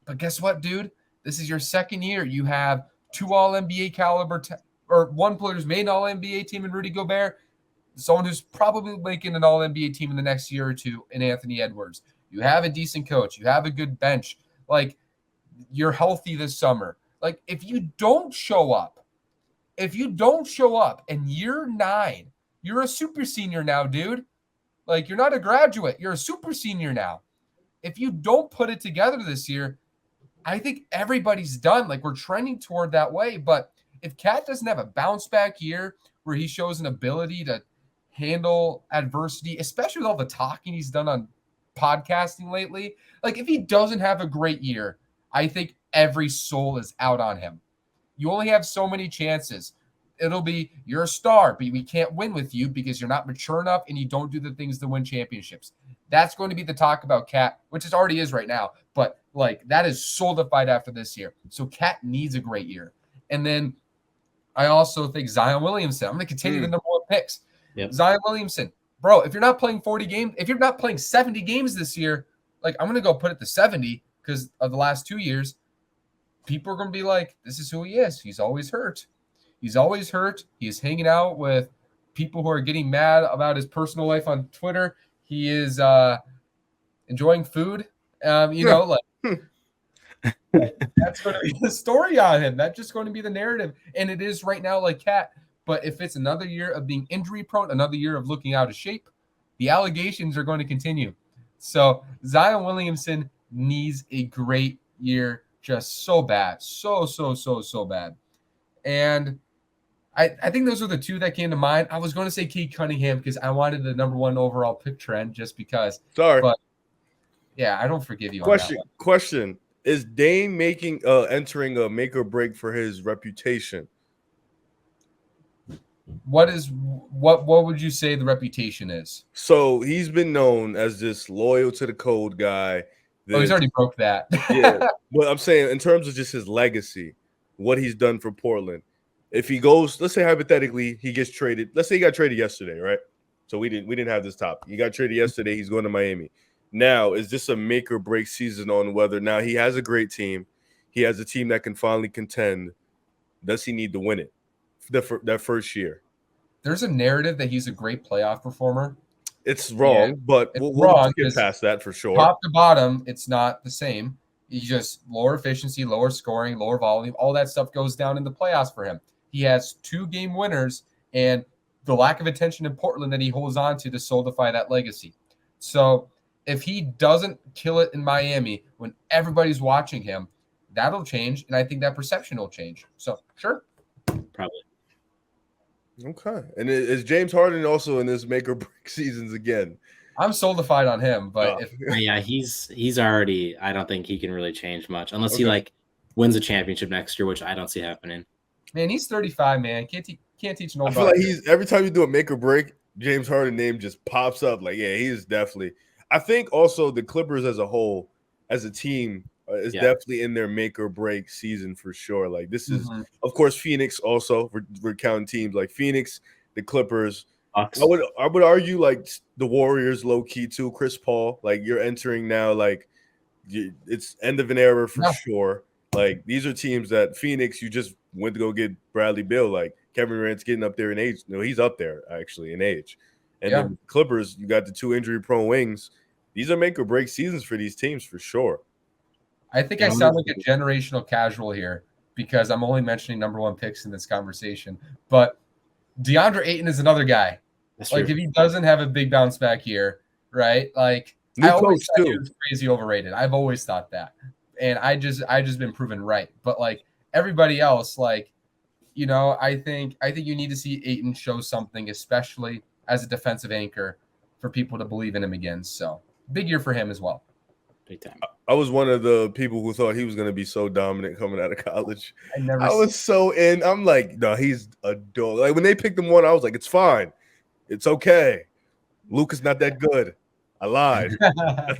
But guess what, dude? This is your second year. You have 2 All-NBA caliber or one player who's made an All-NBA team in Rudy Gobert, someone who's probably making an All-NBA team in the next year or two in Anthony Edwards. You have a decent coach. You have a good bench. You're healthy this summer. If you don't show up in year 9, you're a super senior now, dude. You're not a graduate. You're a super senior now. If you don't put it together this year, I think everybody's done. We're trending toward that way. But if Cat doesn't have a bounce back year where he shows an ability to handle adversity, especially with all the talking he's done on podcasting lately, if he doesn't have a great year, I think every soul is out on him. You only have so many chances. It'll be you're a star, but we can't win with you because you're not mature enough and you don't do the things to win championships. That's going to be the talk about Cat, which it already is right now, but that is solidified after this year. So Cat needs a great year. And then I also think Zion Williamson. I'm going to continue the number 1 picks. Yep. Zion Williamson. Bro, if you're not playing 40 games, if you're not playing 70 games this year, I'm going to go put it to 70. because of the last 2 years, people are going to be like, this is who he is. He's always hurt. He's always hurt. He's hanging out with people who are getting mad about his personal life on Twitter. He is enjoying food. Like that's going to be the story on him. That's just going to be the narrative. And it is right now like Cat. But if it's another year of being injury prone, another year of looking out of shape, the allegations are going to continue. So Zion Williamson needs a great year, just so bad. So bad. And I think those are the two that came to mind. I was going to say Cade Cunningham because I wanted the number 1 overall pick trend just because. Sorry. But yeah, I don't forgive you on that one. Question. Is Dame entering a make or break for his reputation? What would you say the reputation is? So he's been known as this loyal to the code guy. He's already broke that. Yeah, but I'm saying in terms of just his legacy, what he's done for Portland. If he goes, let's say hypothetically he gets traded. Let's say he got traded yesterday, right? So we didn't have this topic. He got traded yesterday. He's going to Miami. Now, is this a make or break season on whether now he has a great team, he has a team that can finally contend? Does he need to win it that first year? There's a narrative that he's a great playoff performer. It's wrong, but we'll get past that for sure. Top to bottom, it's not the same. He's just lower efficiency, lower scoring, lower volume. All that stuff goes down in the playoffs for him. He has 2 game winners and the lack of attention in Portland that he holds on to solidify that legacy. So if he doesn't kill it in Miami when everybody's watching him, that'll change. And I think that perception will change. So sure. Probably. Okay. And is James Harden also in this make or break seasons again? I'm solidified on him, but yeah, he's already. I don't think he can really change much unless he wins a championship next year, which I don't see happening. Man, he's 35. Man, can't teach no. I feel like every time you do a make or break, James Harden name just pops up. Like, yeah, he is definitely. I think also the Clippers as a whole, as a team, is definitely in their make or break season for sure. Like this is, of course, Phoenix also. We're counting teams like Phoenix, the Clippers. Bucks. I would argue like the Warriors low key too. Chris Paul, like you're entering now, like it's end of an era for sure. Like these are teams that Phoenix, you just went to go get Bradley Beal. Like Kevin Durant's getting up there in age. No, he's up there actually in age. And then Clippers, you got the 2 injury prone wings. These are make or break seasons for these teams for sure. I think I sound like a generational casual here because I'm only mentioning number 1 picks in this conversation. But DeAndre Ayton is another guy. That's like true. if he doesn't have a big bounce back year, right? Like I always thought he was crazy overrated. I've always thought that. And I just been proven right. But like everybody else, like, I think you need to see Ayton show something, especially as a defensive anchor, for people to believe in him again. So big year for him as well. Big time. I was one of the people who thought he was going to be so dominant coming out of college. I was so in. I'm like, no, he's a dog. Like when they picked him one, I was like, it's fine. It's okay. Luka's not that good. I lied.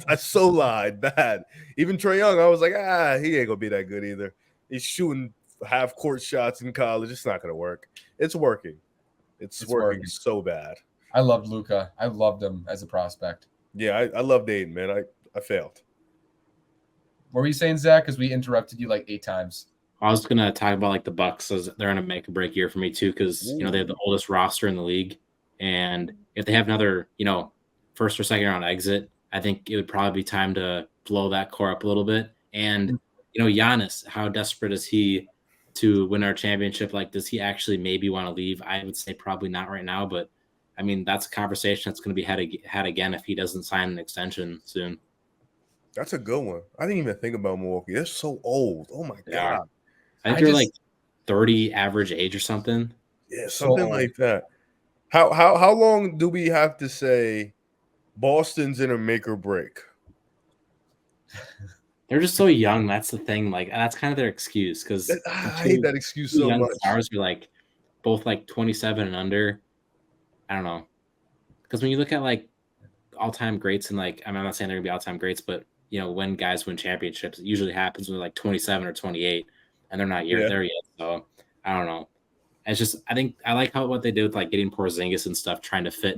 I so lied bad. Even Trae Young, I was like, he ain't going to be that good either. He's shooting half court shots in college. It's not going to work. It's working. It's working so bad. I loved Luka. I loved him as a prospect. Yeah, I loved Aiden, man. I failed. What were you saying, Zach? Because we interrupted you like 8 times. I was going to talk about like the Bucks. So they're in a make or break year for me too because, they have the oldest roster in the league. And if they have another, first or second round exit, I think it would probably be time to blow that core up a little bit. And, Giannis, how desperate is he to win our championship? Like, does he actually maybe want to leave? I would say probably not right now. But, I mean, that's a conversation that's going to be had again if he doesn't sign an extension soon. That's a good one. I didn't even think about Milwaukee. They're so old. Oh, my God. I think they're like 30 average age or something. Yeah, something like that. How long do we have to say Boston's in a make or break? They're just so young. That's the thing. Like that's kind of their excuse because I hate that excuse so much. Stars are like both like 27 and under. I don't know. Because when you look at like all-time greats and like I'm not saying they're gonna be all-time greats, but when guys win championships, it usually happens when they're like 27 or 28 and they're not there yet. So I don't know. It's just I like what they did with like getting Porzingis and stuff, trying to fit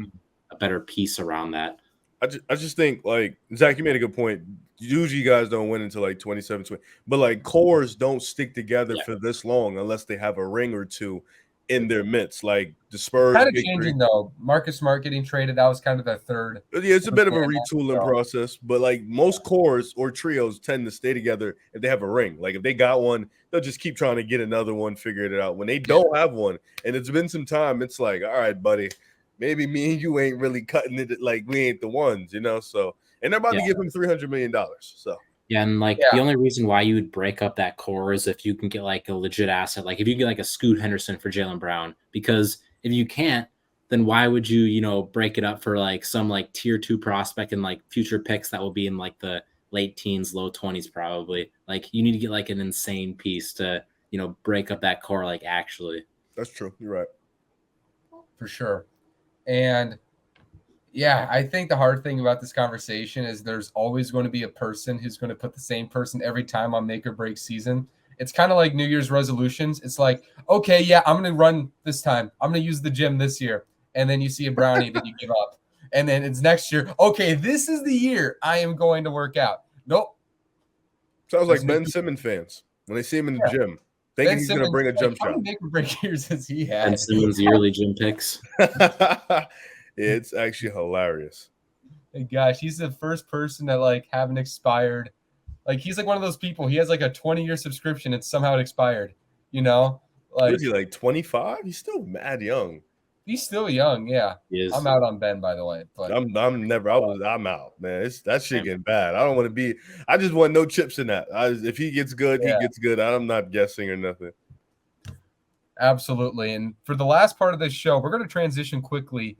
a better piece around that. I just think like Zach, you made a good point. Usually, you guys don't win until like 27, 20, but like cores don't stick together Yeah. for this long unless they have a ring or two in their midst. Like the It's Spurs, kind of big three. changing though. Marcus Smart getting traded, that was kind of the third. Yeah, it's a bit of a man, retooling so, process, but like most cores or trios tend to stay together if they have a ring. Like if they got one, they'll just keep trying to get another one, figure it out. When they don't have one, and it's been some time, it's like, all right, buddy, maybe me and you ain't really cutting it. Like we ain't the ones, you know. So, and they're about to Yeah. give him $300 million. So Yeah, and like Yeah. the only reason why you would break up that core is if you can get like a legit asset, like if you get like a Scoot Henderson for Jaylen Brown. Because if you can't, then why would you, break it up for like some like tier 2 prospect and like future picks that will be in like the late teens, low 20s probably. Like you need to get like an insane piece to, break up that core like actually. that's true. You're right. for sure. And yeah, I think the hard thing about this conversation is there's always going to be a person who's going to put the same person every time on make or break season. It's kind of like New Year's resolutions. It's like, okay, yeah, I'm going to run this time. I'm going to use the gym this year. And then you see a brownie, then you give up. And then it's next year. Okay, this is the year I am going to work out. Nope. Sounds like Ben Simmons fans when they see him in the gym, thinking he's going to bring a jump How shot. many make or break years has he had? And Simmons yearly gym picks. It's actually hilarious. And gosh, he's the first person that like haven't expired. Like he's like one of those people. He has like a 20-year subscription and somehow it expired. What Like is he, like 25? He's still mad young. he's still young. Yeah, He is. I'm out on Ben by the way. But I'm out, man. It's that shit getting bad. I don't want to be. I just want no chips in that. If he gets good, he gets good. I'm not guessing or nothing. absolutely. And for the last part of this show, we're going to transition quickly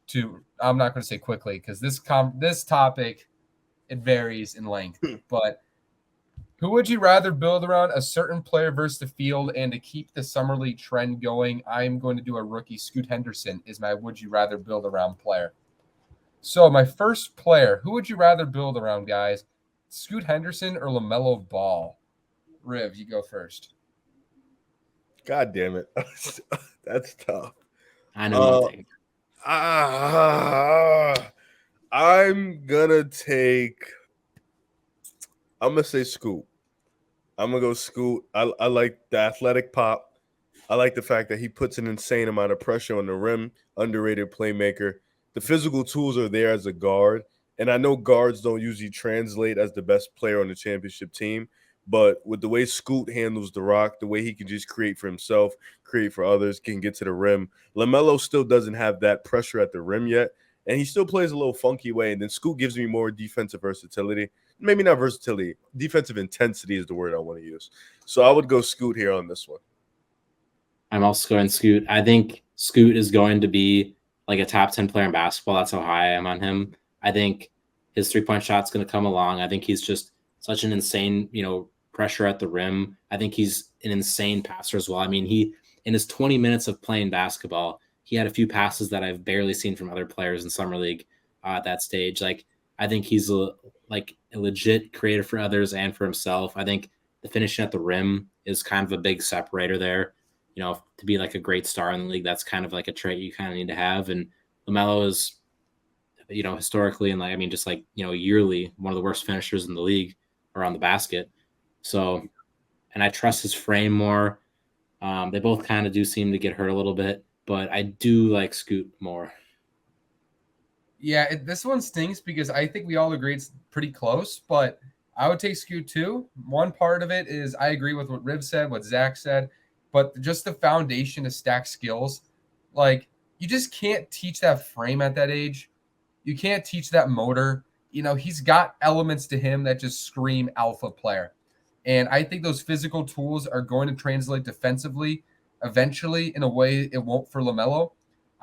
to. I'm not going to say quickly because this topic it varies in length, but. Who would you rather build around a certain player versus the field? And to keep the summer league trend going, I'm going to do a rookie. Scoot Henderson is my would you rather build around player. So my first player, who would you rather build around, guys? Scoot Henderson or LaMelo Ball? Riv, you go first. God damn it, that's tough. I know nothing. I'm gonna say Scoot. I'm gonna go Scoot. I like the athletic pop. I like the fact that he puts an insane amount of pressure on the rim. Underrated playmaker. The physical tools are there as a guard, and I know guards don't usually translate as the best player on the championship team. But with the way Scoot handles the rock, the way he can just create for himself, create for others, can get to the rim. LaMelo still doesn't have that pressure at the rim yet, and he still plays a little funky way. And then Scoot gives me more defensive versatility. Maybe not versatility. Defensive intensity is the word I want to use. So I would go Scoot here on this one. I'm also going Scoot. I think Scoot is going to be like a top 10 player in basketball. That's how high I am on him. I think his 3-point shot's going to come along. I think he's just such an insane, pressure at the rim. I think he's an insane passer as well. I mean, he in his 20 minutes of playing basketball, he had a few passes that I've barely seen from other players in summer league at that stage. Like, I think he's a legit creator for others and for himself. I think the finishing at the rim is kind of a big separator there. To be like a great star in the league, that's kind of like a trait you kind of need to have. And LaMelo is, historically and just yearly one of the worst finishers in the league around the basket. So, and I trust his frame more. They both kind of do seem to get hurt a little bit, but I do like Scoot more. Yeah, this one stings because I think we all agree it's pretty close, but I would take Scoot too. One part of it is I agree with what Riv said, what Zach said, but just the foundation to stack skills. Like, you just can't teach that frame at that age. You can't teach that motor. He's got elements to him that just scream alpha player. And I think those physical tools are going to translate defensively eventually in a way it won't for LaMelo.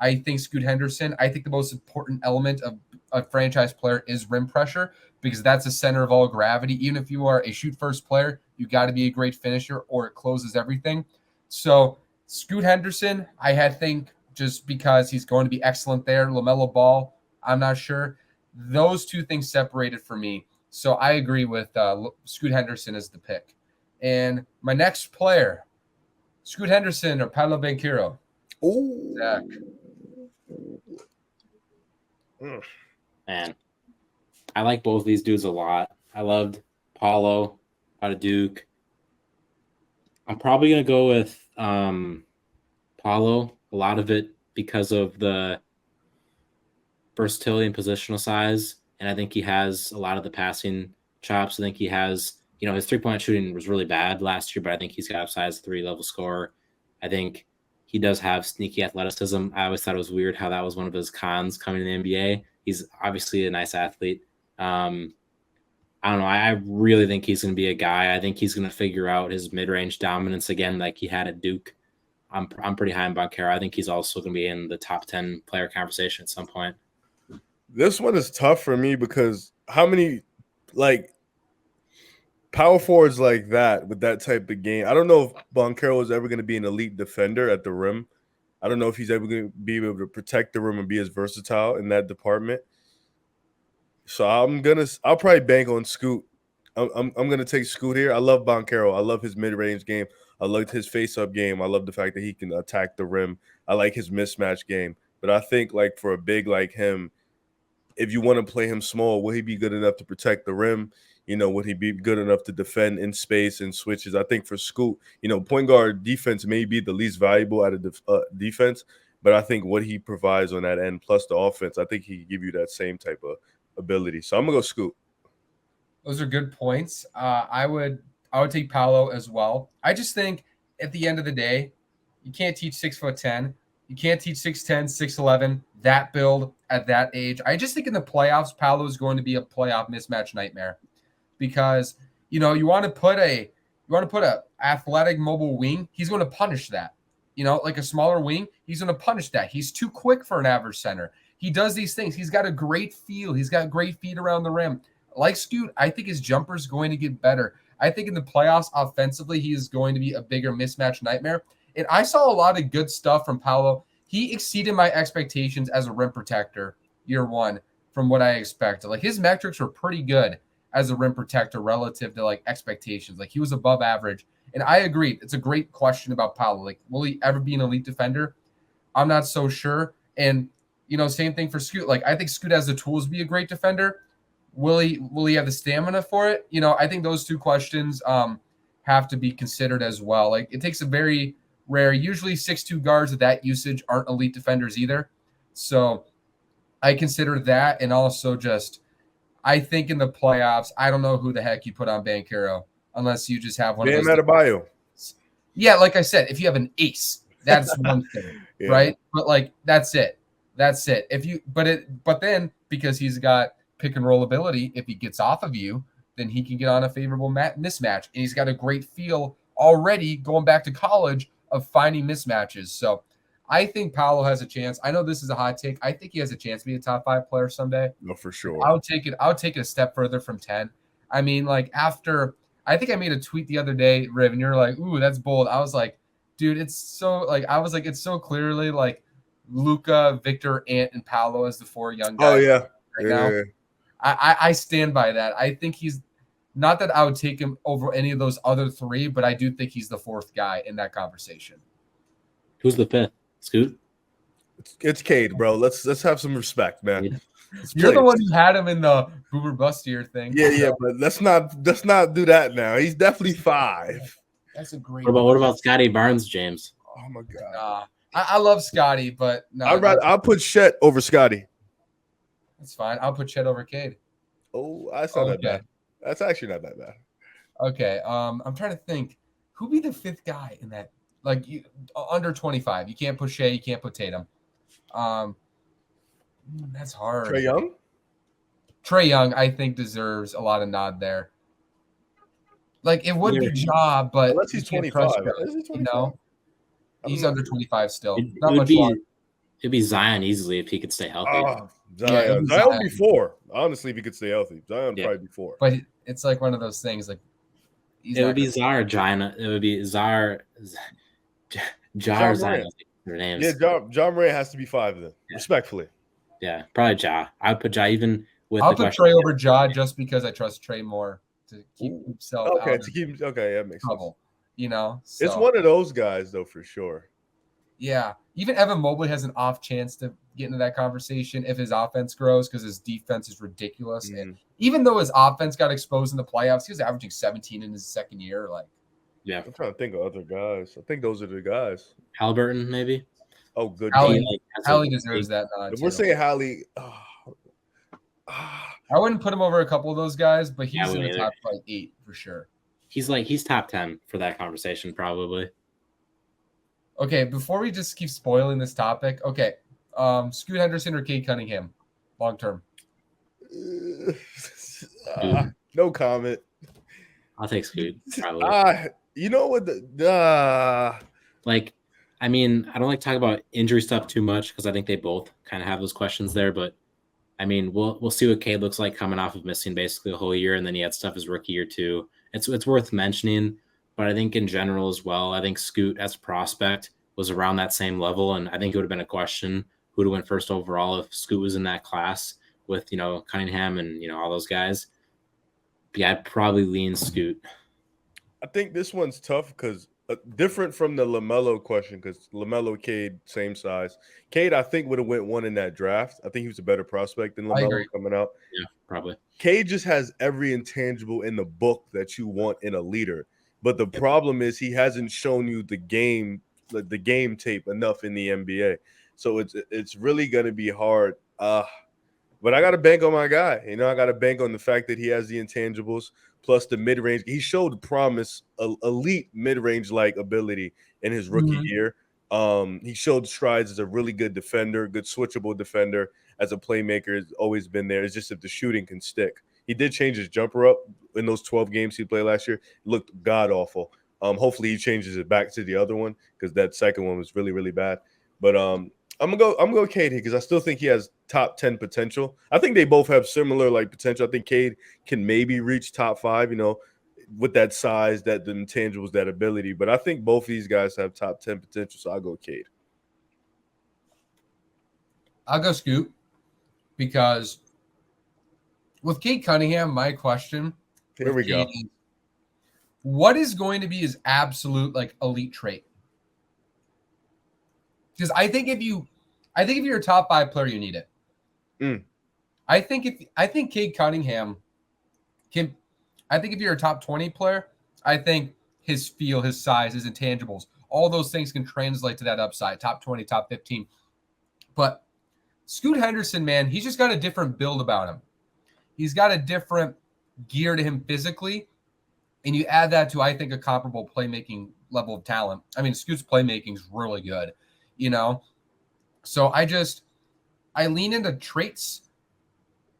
I think Scoot Henderson, I think the most important element of a franchise player is rim pressure because that's the center of all gravity. Even if you are a shoot first player, you got to be a great finisher or it closes everything. So Scoot Henderson, I think just because he's going to be excellent there. LaMelo Ball, I'm not sure. Those two things separated for me. So I agree with Scoot Henderson as the pick. And my next player, Scoot Henderson or Paolo Banchero. Oh, Zach. Man, I like both of these dudes a lot. I loved Paulo out of Duke. I'm probably gonna go with Paulo. A lot of it because of the versatility and positional size, and I think he has a lot of the passing chops. I think he has, his 3-point shooting was really bad last year, but I think he's got upside as a 3-level scorer. I think he does have sneaky athleticism. I always thought it was weird how that was one of his cons coming to the NBA. He's obviously a nice athlete. I don't know. I really think he's going to be a guy. I think he's going to figure out his mid-range dominance again, like he had at Duke. I'm pretty high on Banchero. I think he's also going to be in the top 10 player conversation at some point. This one is tough for me because how many power forwards like that with that type of game? I don't know if Banchero is ever going to be an elite defender at the rim. I don't know if he's ever going to be able to protect the rim and be as versatile in that department. So I'll probably bank on Scoot. I'm gonna take Scoot here. I love Banchero. I love his mid-range game. I loved his face-up game. I love the fact that he can attack the rim. I like his mismatch game. But I think for a big like him, if you want to play him small, will he be good enough to protect the rim? Would he be good enough to defend in space and switches? I think for Scoot, point guard defense may be the least valuable out of defense, but I think what he provides on that end plus the offense, I think he can give you that same type of ability. So I'm gonna go Scoot. Those are good points. I would take Paolo as well. I just think at the end of the day, you can't teach 6'10". You can't teach 6'10", 6'11", that build at that age. I just think in the playoffs, Paolo is going to be a playoff mismatch nightmare because you want to put a athletic mobile wing. He's going to punish that. Like a smaller wing, he's going to punish that. He's too quick for an average center. He does these things. He's got a great feel. He's got great feet around the rim. Like Scoot, I think his jumper is going to get better. I think in the playoffs, offensively, he is going to be a bigger mismatch nightmare. And I saw a lot of good stuff from Paolo. He exceeded my expectations as a rim protector year one from what I expected. Like his metrics were pretty good as a rim protector relative to expectations. Like he was above average. And I agree. It's a great question about Paolo. Like, will he ever be an elite defender? I'm not so sure. And, same thing for Scoot. Like, I think Scoot has the tools to be a great defender. Will he have the stamina for it? I think those two questions have to be considered as well. Like, it takes a very rare, usually 6'2" guards at that usage aren't elite defenders either. So I consider that. And also I think in the playoffs, I don't know who the heck you put on Banchero unless you just have one of those. Adebayo. Yeah, like I said, if you have an ace, that's one thing, yeah. Right? But that's it. That's it. But then because he's got pick and roll ability, if he gets off of you, then he can get on a favorable mismatch. And he's got a great feel already going back to college of finding mismatches. So I think Paolo has a chance. I know this is a hot take. I think he has a chance to be a top 5 player someday. No, for sure. I'll take it a step further from 10. I mean, after I think I made a tweet the other day, Riv, and you're like, ooh, that's bold. I was like, dude, it's so it's so clearly Luka, Victor, Ant, and Paolo as the 4 young guys. Oh yeah. Right now. Yeah. I stand by that. I think he's not that I would take him over any of those other 3, but I do think he's the 4th guy in that conversation. Who's the 5th? Scoot? It's Cade, bro. Let's have some respect, man. Yeah. You're the one who had him in the Boomer Bust year thing. Yeah, but let's not do that now. He's definitely 5. That's a great. What about Scotty Barnes, James? Oh my god. I love Scotty, but no. I'll put Chet over Scotty. That's fine. I'll put Chet over Cade. Oh, that's not that bad. That's actually not that bad. Okay. I'm trying to think who'd be the 5th guy in that. Under 25. You can't put Shea. You can't put Tatum. That's hard. Trae Young, I think, deserves a lot of nod there. It would be Ja, but unless he's 25. Is he 25? He's under 25 still. It'd be Zion easily if he could stay healthy. Zion. Zion would be 4. Honestly, if he could stay healthy. Zion probably be 4. But it's one of those things. It would be Zar Gina. It would be Zar Zion. Their names. Yeah, John Moran has to be 5 then. Yeah. Respectfully. Yeah, probably Ja. I would put Ja even with. I'll put Trae over Ja just because I trust Trae more to keep himself. Okay, that makes trouble. Sense. So. It's one of those guys though, for sure. Yeah, even Evan Mobley has an off chance to get into that conversation if his offense grows because his defense is ridiculous. Mhm. And even though his offense got exposed in the playoffs, he was averaging 17 in his second year. Like, Yeah, I'm trying to think of other guys. I think those are the guys. Halliburton maybe. Oh, good Hallie, God. Has Hallie a deserves big- that nod If too. we're saying Hallie, I wouldn't put him over a couple of those guys, but Yeah, I he's in the wouldn't either. top like 8 for sure. he's top 10 for that conversation probably. Okay, before we just keep spoiling this topic, okay, Scoot Henderson or Cade Cunningham, long term. no comment. I'll take Scoot probably. You know what? Like, I mean, I don't like to talk about injury stuff too much because I think they both kind of have those questions there. But I mean, we'll see what Cade looks like coming off of missing basically a whole year, and then he had stuff his rookie year too. It's worth mentioning, but I think in general as well, I think Scoot as a prospect was around that same level, and I think it would have been a question who would have went first overall if Scoot was in that class with Cunningham and all those guys. But yeah, I'd probably lean Scoot. I think this one's tough because different from the LaMelo question because LaMelo, Cade, same size. Cade, I think, would have went one in that draft. I think he was a better prospect than LaMelo agree. coming out. Yeah, probably. Cade just has every intangible in the book that you want in a leader. But the problem is he hasn't shown you the game tape enough in the NBA. So it's really going to be hard. But I got to bank on my guy. I got to bank on the fact that he has the intangibles plus the mid-range. He showed promise, elite mid-range-like ability in his rookie year. He showed strides as a really good defender, good switchable defender. As a playmaker, has always been there. It's just if the shooting can stick. He did change his jumper up in those 12 games he played last year. It looked god-awful. Hopefully he changes it back to the other one because that second one was really, really bad. But I'm gonna go Cade here because I still think he has top 10 potential. I think they both have similar potential. I think Cade can maybe reach top 5, with that size, the intangibles, that ability. But I think both these guys have top 10 potential, so I'll go Cade. I'll go Scoot because with Cade Cunningham, my question Here we go. is, what is going to be his absolute elite trait? Because I think if you're a top 5 player, you need it. I think Cade Cunningham can. I think if you're a top 20 player, I think his feel, his size, his intangibles, all those things can translate to that upside. Top 20, top 15. But Scoot Henderson, man, he's just got a different build about him. He's got a different gear to him physically. And you add that to, I think, a comparable playmaking level of talent. I mean, Scoot's playmaking is really good, So I lean into traits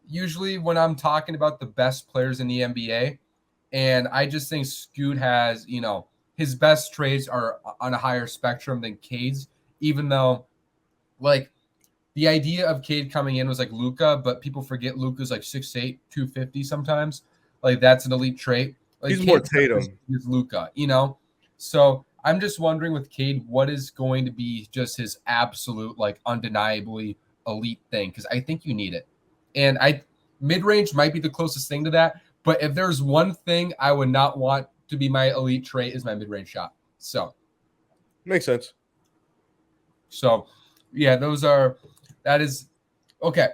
usually when I'm talking about the best players in the NBA. And I just think Scoot has, his best traits are on a higher spectrum than Cade's, even though, the idea of Cade coming in was like Luka, but people forget Luka's 6'8", 250 sometimes. That's an elite trait. He's Cade more Tatum. is Luka, So I'm just wondering with Cade, what is going to be just his absolute, undeniably elite thing? Because I think you need it. And mid-range might be the closest thing to that. But if there's one thing I would not want to be my elite trait is my mid-range shot. So makes sense. So yeah, that is okay.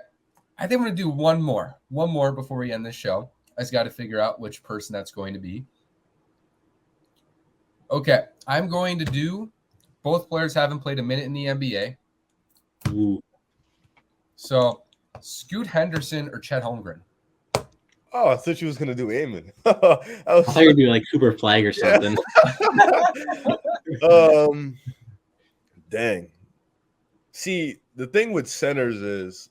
I think I'm gonna do one more before we end this show. I just got to figure out which person that's going to be. Okay, I'm going to do both players haven't played a minute in the NBA. Ooh. So Scoot Henderson or Chet Holmgren? Oh, I thought you was gonna do Amen. I thought you were gonna do Cooper Flag or something. Dang. See, the thing with centers is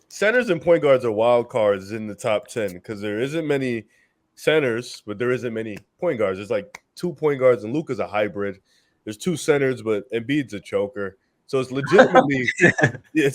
centers and point guards are wild cards in the top 10 because there isn't many centers, but there isn't many point guards. There's 2 point guards, and Luka's a hybrid. There's 2 centers, but Embiid's a choker. So it's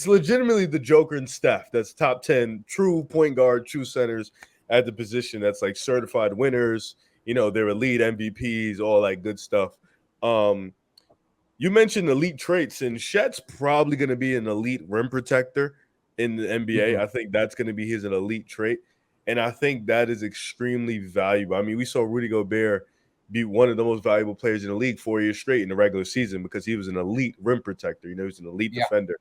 legitimately the Joker and Steph. That's top 10 true point guard, true centers at the position. That's certified winners. They're elite MVPs, all that good stuff. You mentioned elite traits, and Chet's probably going to be an elite rim protector in the NBA. Mm-hmm. I think that's going to be his elite trait, and I think that is extremely valuable. I mean, we saw Rudy Gobert be one of the most valuable players in the league 4 years straight in the regular season because he was an elite rim protector. He was an elite defender.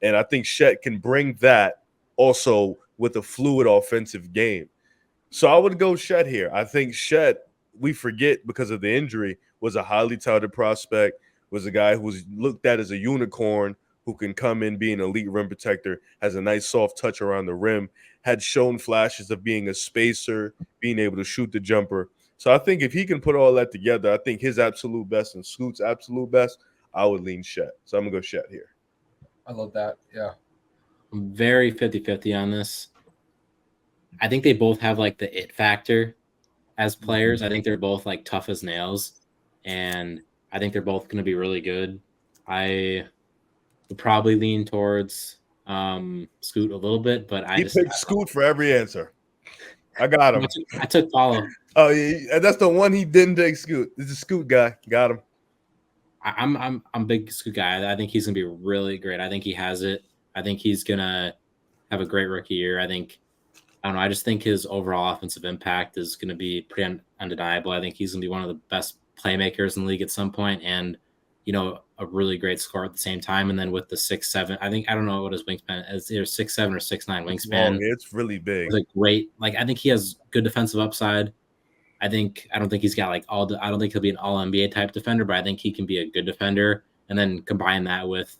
And I think Chet can bring that also with a fluid offensive game. So I would go Chet here. I think Chet, we forget because of the injury, was a highly touted prospect, was a guy who was looked at as a unicorn who can come in, be an elite rim protector, has a nice soft touch around the rim, had shown flashes of being a spacer, being able to shoot the jumper. So I think if he can put all that together, I think his absolute best and Scoot's absolute best, I would lean Chet. So I'm going to go Chet here. I love that. Yeah. I'm very 50-50 on this. I think they both have like the it factor as players. I think they're both like tough as nails, and I think they're both going to be really good. I would probably lean towards Scoot a little bit, but He picked Scoot for every answer. I got him. I took Follow. Oh, yeah, that's the one he didn't take. Scoot. This is Scoot guy. Got him. I'm a big Scoot guy. I think he's gonna be really great. I think he has it. I think he's gonna have a great rookie year. I don't know. I just think his overall offensive impact is gonna be pretty undeniable. I think he's gonna be one of the best playmakers in the league at some point, and a really great scorer at the same time. And then with the 6'7", I don't know what his wingspan is. Either 6'7" or 6'9" wingspan. It's really big. It's great. I think he has good defensive upside. I don't think he's got I don't think he'll be an all NBA type defender, but I think he can be a good defender. And then combine that with,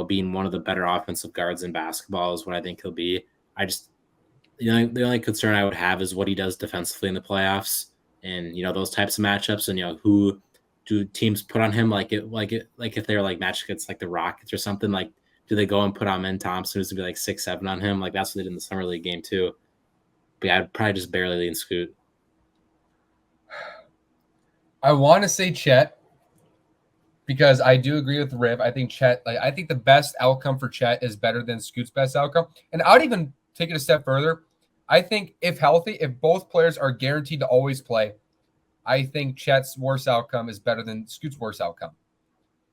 being one of the better offensive guards in basketball is what I think he'll be. The only concern I would have is what he does defensively in the playoffs, and those types of matchups, and who do teams put on him, like if they're like match against like the Rockets or something, like do they go and put on Ben Thompson who's gonna be like 6'7" on him? Like that's what they did in the summer league game too. But yeah, I'd probably just barely lean Scoot. I want to say Chet because I do agree with Riv. I think Chet, I think the best outcome for Chet is better than Scoot's best outcome. And I would even take it a step further. I think if healthy, if both players are guaranteed to always play, I think Chet's worst outcome is better than Scoot's worst outcome.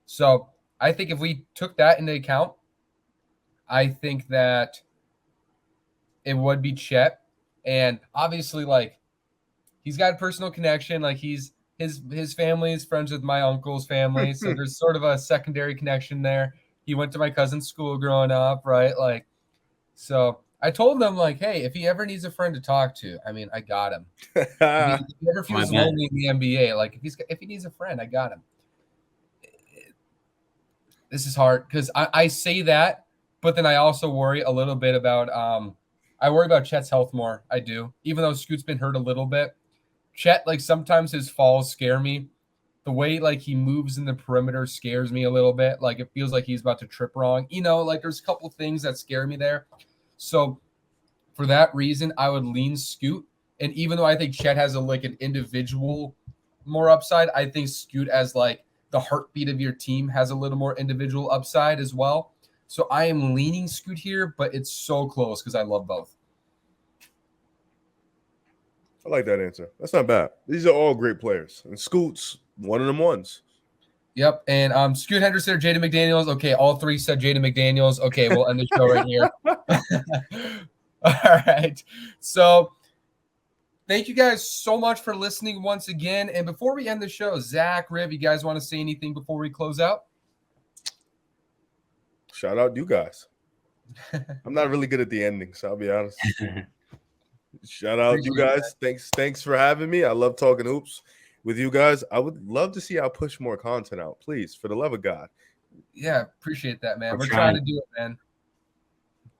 So I think if we took that into account, I think that it would be Chet. And obviously, he's got a personal connection. His family is friends with my uncle's family. So there's sort of a secondary connection there. He went to my cousin's school growing up, right? So I told them, hey, if he ever needs a friend to talk to, I got him. If he ever feels lonely in the NBA, if he needs a friend, I got him. This is hard because I say that, but then I also worry a little bit about I worry about Chet's health more. I do, even though Scoot's been hurt a little bit. Chet, sometimes his falls scare me. The way he moves in the perimeter scares me a little bit. It feels like he's about to trip wrong. There's a couple things that scare me there. So for that reason, I would lean Scoot. And even though I think Chet has an individual more upside, I think Scoot as the heartbeat of your team has a little more individual upside as well. So I am leaning Scoot here, but it's so close because I love both. I like that answer. That's not bad. These are all great players. And Scoot's one of them ones. Yep. And Scoot Henderson or Jaden McDaniels. Okay, all three said Jaden McDaniels. Okay, we'll end the show right here. All right. So thank you guys so much for listening once again. And before we end the show, Zach, Riv, you guys want to say anything before we close out? Shout out you guys. I'm not really good at the ending, so I'll be honest. Shout out you guys. Thanks for having me. I love talking hoops with you guys. I would love to see y'all push more content out, please, for the love of God. Yeah, appreciate that, man. We're trying to do it, man.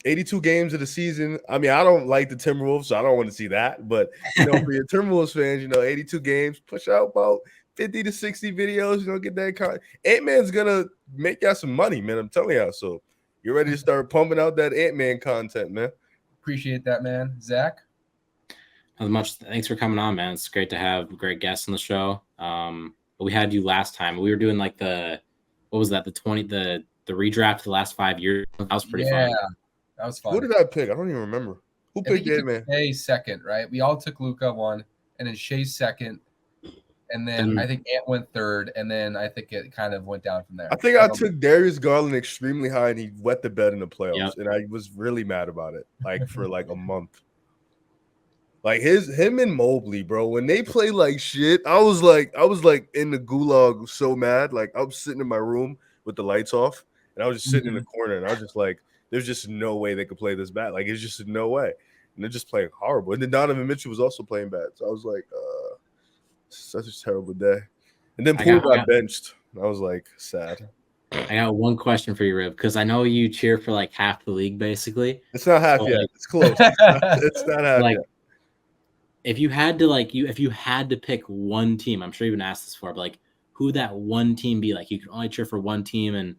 82 games of the season. I don't like the Timberwolves, so I don't want to see that. But for your Timberwolves fans, 82 games, push out about 50 to 60 videos. Get that content. Ant-Man's gonna make y'all some money, man. I'm telling y'all. So you're ready to start pumping out that Ant-Man content, man. Appreciate that, man. Zach. As much. Thanks for coming on, man. It's great to have great guests on the show. We had you last time. We were doing what was that? The redraft of the last 5 years. That was pretty fun. Yeah, that was fun. Who did I pick? I don't even remember. Who picked Ant-Man? Shea second, right? We all took Luka one, and then Shea second, and then I think Ant went third, and then I think it kind of went down from there. I think I took Darius Garland extremely high, and he wet the bed in the playoffs, and I was really mad about it, for a month. Him and Mobley, bro, when they play like shit, I was in the gulag so mad. I was sitting in my room with the lights off, and and I was just sitting in the corner, and I was just like, there's just no way they could play this bad. Like, it's just no way. And they're just playing horrible. And then Donovan Mitchell was also playing bad. So I was like, such a terrible day. And then Poole got benched. I was like, sad. I got one question for you, Rib, because I know you cheer for like half the league, basically. It's not half yet. It's close. It's not half yet. If you had to pick one team, I'm sure you've been asked this before, but like, who would that one team be? Like, you could only cheer for one team, and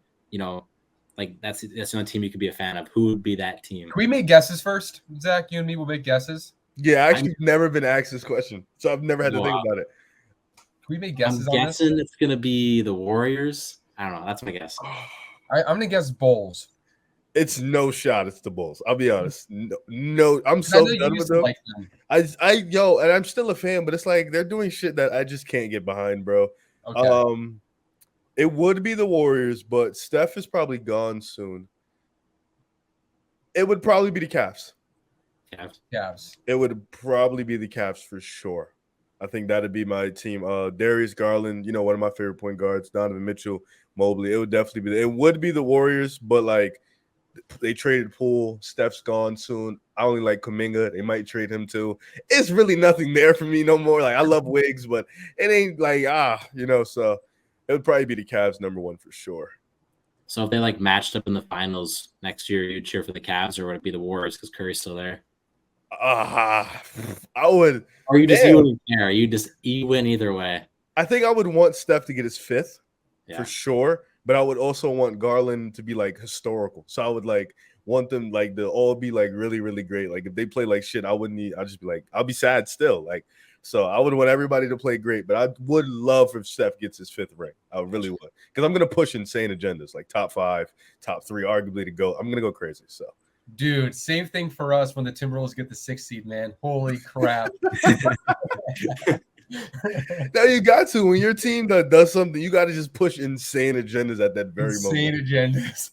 like that's the only team you could be a fan of. Who would be that team? Can we make guesses first? Zach, you and me will make guesses. Yeah, I actually never been asked this question, so I've never had to think about it. Can we make guesses I'm guessing it's gonna be the Warriors. I don't know. That's my guess. I'm gonna guess Bulls. It's no shot. It's the Bulls. I'll be honest. No. I'm so done with them. Like them. And I'm still a fan, but it's like they're doing shit that I just can't get behind, bro. Okay. It would be the Warriors, but Steph is probably gone soon. It would probably be the Cavs. Cavs. It would probably be the Cavs for sure. I think that'd be my team. Darius Garland, one of my favorite point guards. Donovan Mitchell, Mobley. It would definitely be. It would be the Warriors, but like. They traded Poole. Steph's gone soon. I only like Kuminga. They might trade him too. It's really nothing there for me no more. Like, I love Wiggs, but it ain't like, so it would probably be the Cavs #1 for sure. So if they like matched up in the finals next year, you'd cheer for the Cavs, or would it be the Warriors because Curry's still there? I would. Or you wouldn't care. You win either way. I think I would want Steph to get his 5th for sure. But I would also want Garland to be like historical. So I would like want them like to all be like really, really great. Like if they play like shit, I'd just be like, I'll be sad still. Like, so I would want everybody to play great, but I would love if Steph gets his 5th ring. I really would. Because I'm gonna push insane agendas, like top 5, top 3, arguably to go. I'm gonna go crazy. So dude, same thing for us when the Timberwolves get the 6th seed, man. Holy crap. Now you got to. When your team does something, you got to just push insane agendas at that very moment. Insane agendas.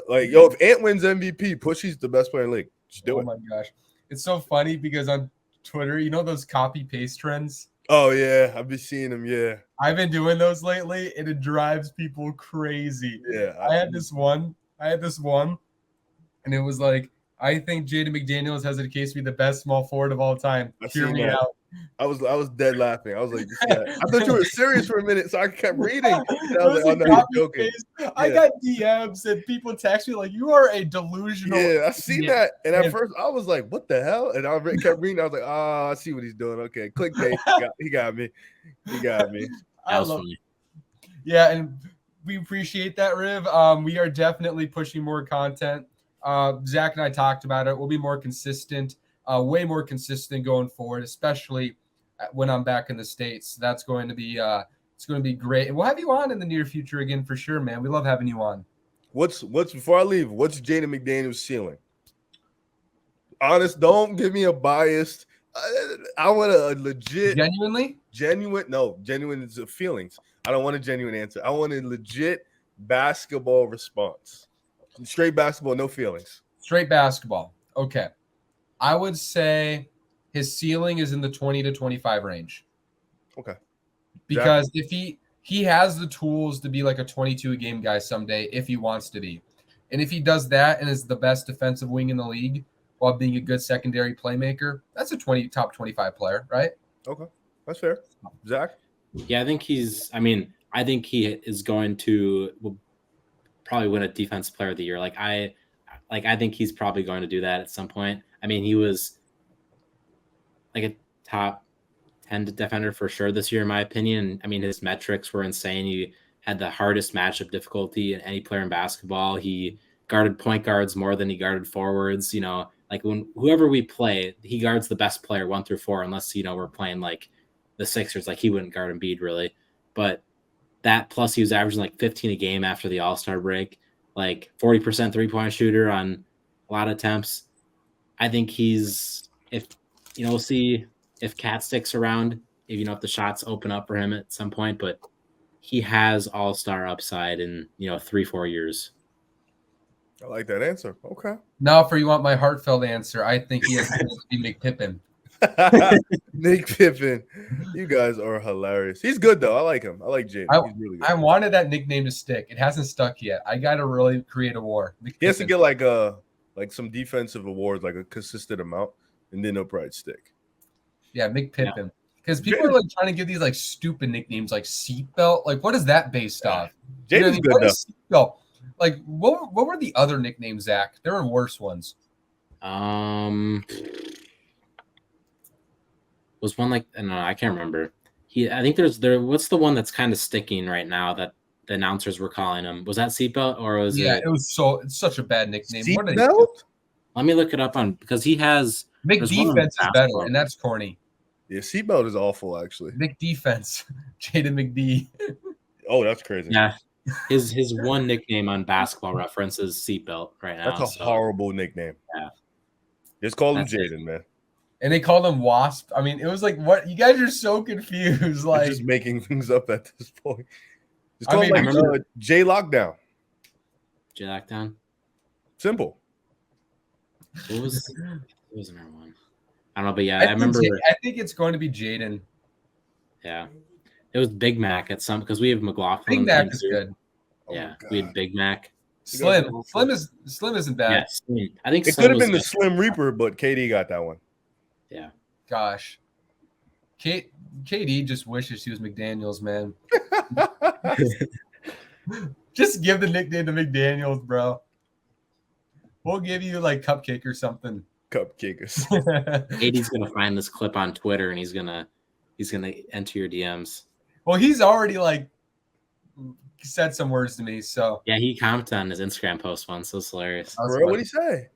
Like, if Ant wins MVP, Pushy's the best player in the league. Just do it. Oh, my gosh. It's so funny because on Twitter, those copy-paste trends? Oh, yeah. I've been seeing them, yeah. I've been doing those lately, and it drives people crazy. Yeah. I had this one, and it was like, I think Jaden McDaniels has a case to be the best small forward of all time. Hear me out. I was dead laughing. I was like, I thought you were serious for a minute, so I kept reading. And I was like, oh, no, you're joking. I got DMs and people text me like, you are a delusional. Yeah, I seen that. And at first, I was like, what the hell? And I kept reading. I was like, oh, I see what he's doing. Okay, clickbait. He got me. He got me. That was funny. Yeah, and we appreciate that, Riv. We are definitely pushing more content. Zach and I talked about it. We'll be more consistent. Way more consistent going forward, especially when I'm back in the States. That's going to be it's going to be great. And we'll have you on in the near future again for sure, man. We love having you on. What's before I leave, what's Jaden McDaniels' ceiling? Honest, don't give me a biased. I want a legit genuine is feelings. I don't want a genuine answer. I want a legit basketball response. Straight basketball, no feelings. Straight basketball. Okay. I would say his ceiling is in the 20 to 25 range. Okay. Because if he has the tools to be like a 22 a game guy someday if he wants to be. And if he does that and is the best defensive wing in the league while being a good secondary playmaker, that's a top 25 player, right? Okay. That's fair. Zach? Yeah, I think he is going to probably win a defensive player of the year. I think he's probably going to do that at some point. I mean, he was like a top 10 defender for sure this year, in my opinion. I mean, his metrics were insane. He had the hardest matchup difficulty in any player in basketball. He guarded point guards more than he guarded forwards. Like whoever we play, he guards the best player 1 through 4, unless, we're playing like the Sixers. Like, he wouldn't guard Embiid really. But that plus he was averaging like 15 a game after the All-Star break, like 40% three-point shooter on a lot of attempts. I think we'll see if Cat sticks around, if the shots open up for him at some point, but he has all-star upside in, 3-4 years. I like that answer. Okay. Now, if you want my heartfelt answer, I think he has to be McPippen. Nick Pippen. You guys are hilarious. He's good though. I like him. I like Jaden. He's really good. I wanted that nickname to stick. It hasn't stuck yet. I got to really create a war. He has to get like some defensive awards, like a consistent amount, and then it'll probably stick. Yeah, Mick Pippen. Because people are like trying to give these like stupid nicknames like seatbelt. Like, what is that based off? Jaden's good though. Seatbelt? Like, what were the other nicknames, Zach? There were worse ones. Was one like no, I can't remember. I think there. What's the one that's kind of sticking right now that the announcers were calling him? Was that seatbelt or was it? Yeah, it's such a bad nickname. Seatbelt? Let me look it up because he has McDefense is better, and that's corny. Yeah, seatbelt is awful actually. McDefense, Jaden McD. Oh, that's crazy. Yeah, his one nickname on Basketball Reference is seatbelt right now. That's a horrible nickname. Yeah, just call him Jaden, man. And they called him Wasp. I mean, it was like, what? You guys are so confused. Like, just making things up at this point. Just call him J Lockdown. J Lockdown. Simple. What was another one? I don't know, but yeah, I remember. I think it's going to be Jaden. Yeah, it was Big Mac at some because we have McLaughlin. Big Mac is good. Yeah, we had Big Mac. Slim isn't bad. Yeah, Slim. I think it could have been the Slim Reaper, but KD got that one. Yeah. Gosh. KD just wishes he was McDaniels, man. Just give the nickname to McDaniels, bro. We'll give you like Cupcake or something. Cupcakers. KD's gonna find this clip on Twitter and he's gonna enter your DMs. Well, he's already like said some words to me, so yeah, he commented on his Instagram post once. So it's hilarious. Bro, what'd he say?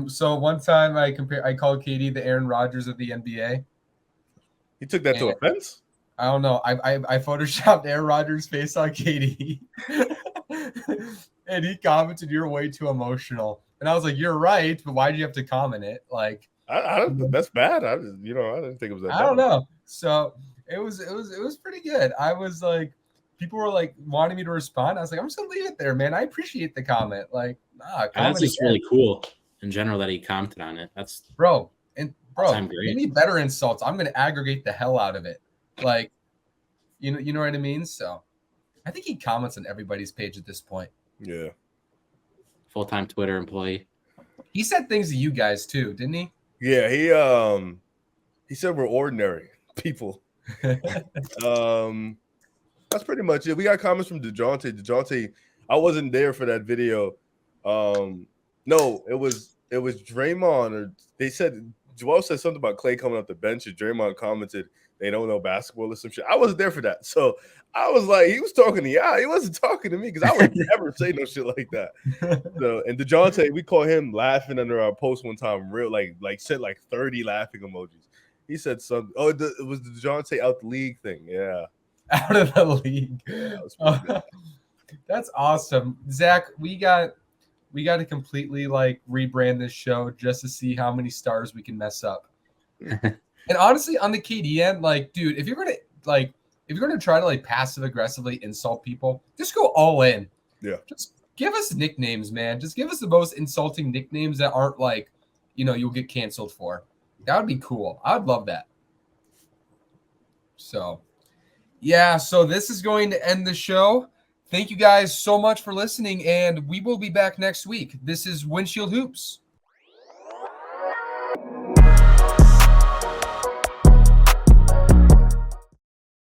So one time I called KD the Aaron Rodgers of the NBA. He took that to offense? I don't know. I photoshopped Aaron Rodgers' face on KD. And he commented, "You're way too emotional." And I was like, "You're right, but why did you have to comment it?" Like, I don't. That's bad. I didn't think it was that. I don't know. So it was pretty good. I was like, people were like wanting me to respond. I was like, I'm just gonna leave it there, man. I appreciate the comment. Like, that's just really cool in general that he commented on it. That's bro. Give me better insults. I'm gonna aggregate the hell out of it. Like, you know what I mean? So I think he comments on everybody's page at this point. Yeah. Full-time Twitter employee. He said things to you guys too, didn't he? Yeah, he said we're ordinary people. That's pretty much it. We got comments from DeJounte. I wasn't there for that video. No, it was Draymond, or they said Joel said something about Clay coming off the bench, and Draymond commented they don't know basketball or some shit. I wasn't there for that. So I was like, he was talking to y'all. He wasn't talking to me because I would never say no shit like that. So, and DeJounte, we caught him laughing under our post one time, real like sent like 30 laughing emojis. He said something. Oh, it was the DeJounte out the league thing. Yeah. Out of the league. Yeah, that's awesome. Zach, we got to completely like rebrand this show just to see how many stars we can mess up. And honestly, on the KD end, like, dude, if you're gonna try to like passive aggressively insult people, just go all in. Yeah. Just give us nicknames, man. Just give us the most insulting nicknames that aren't like, you'll get canceled for. That would be cool. I'd love that. So, yeah. So this is going to end the show. Thank you guys so much for listening, and we will be back next week. This is Windshield Hoops.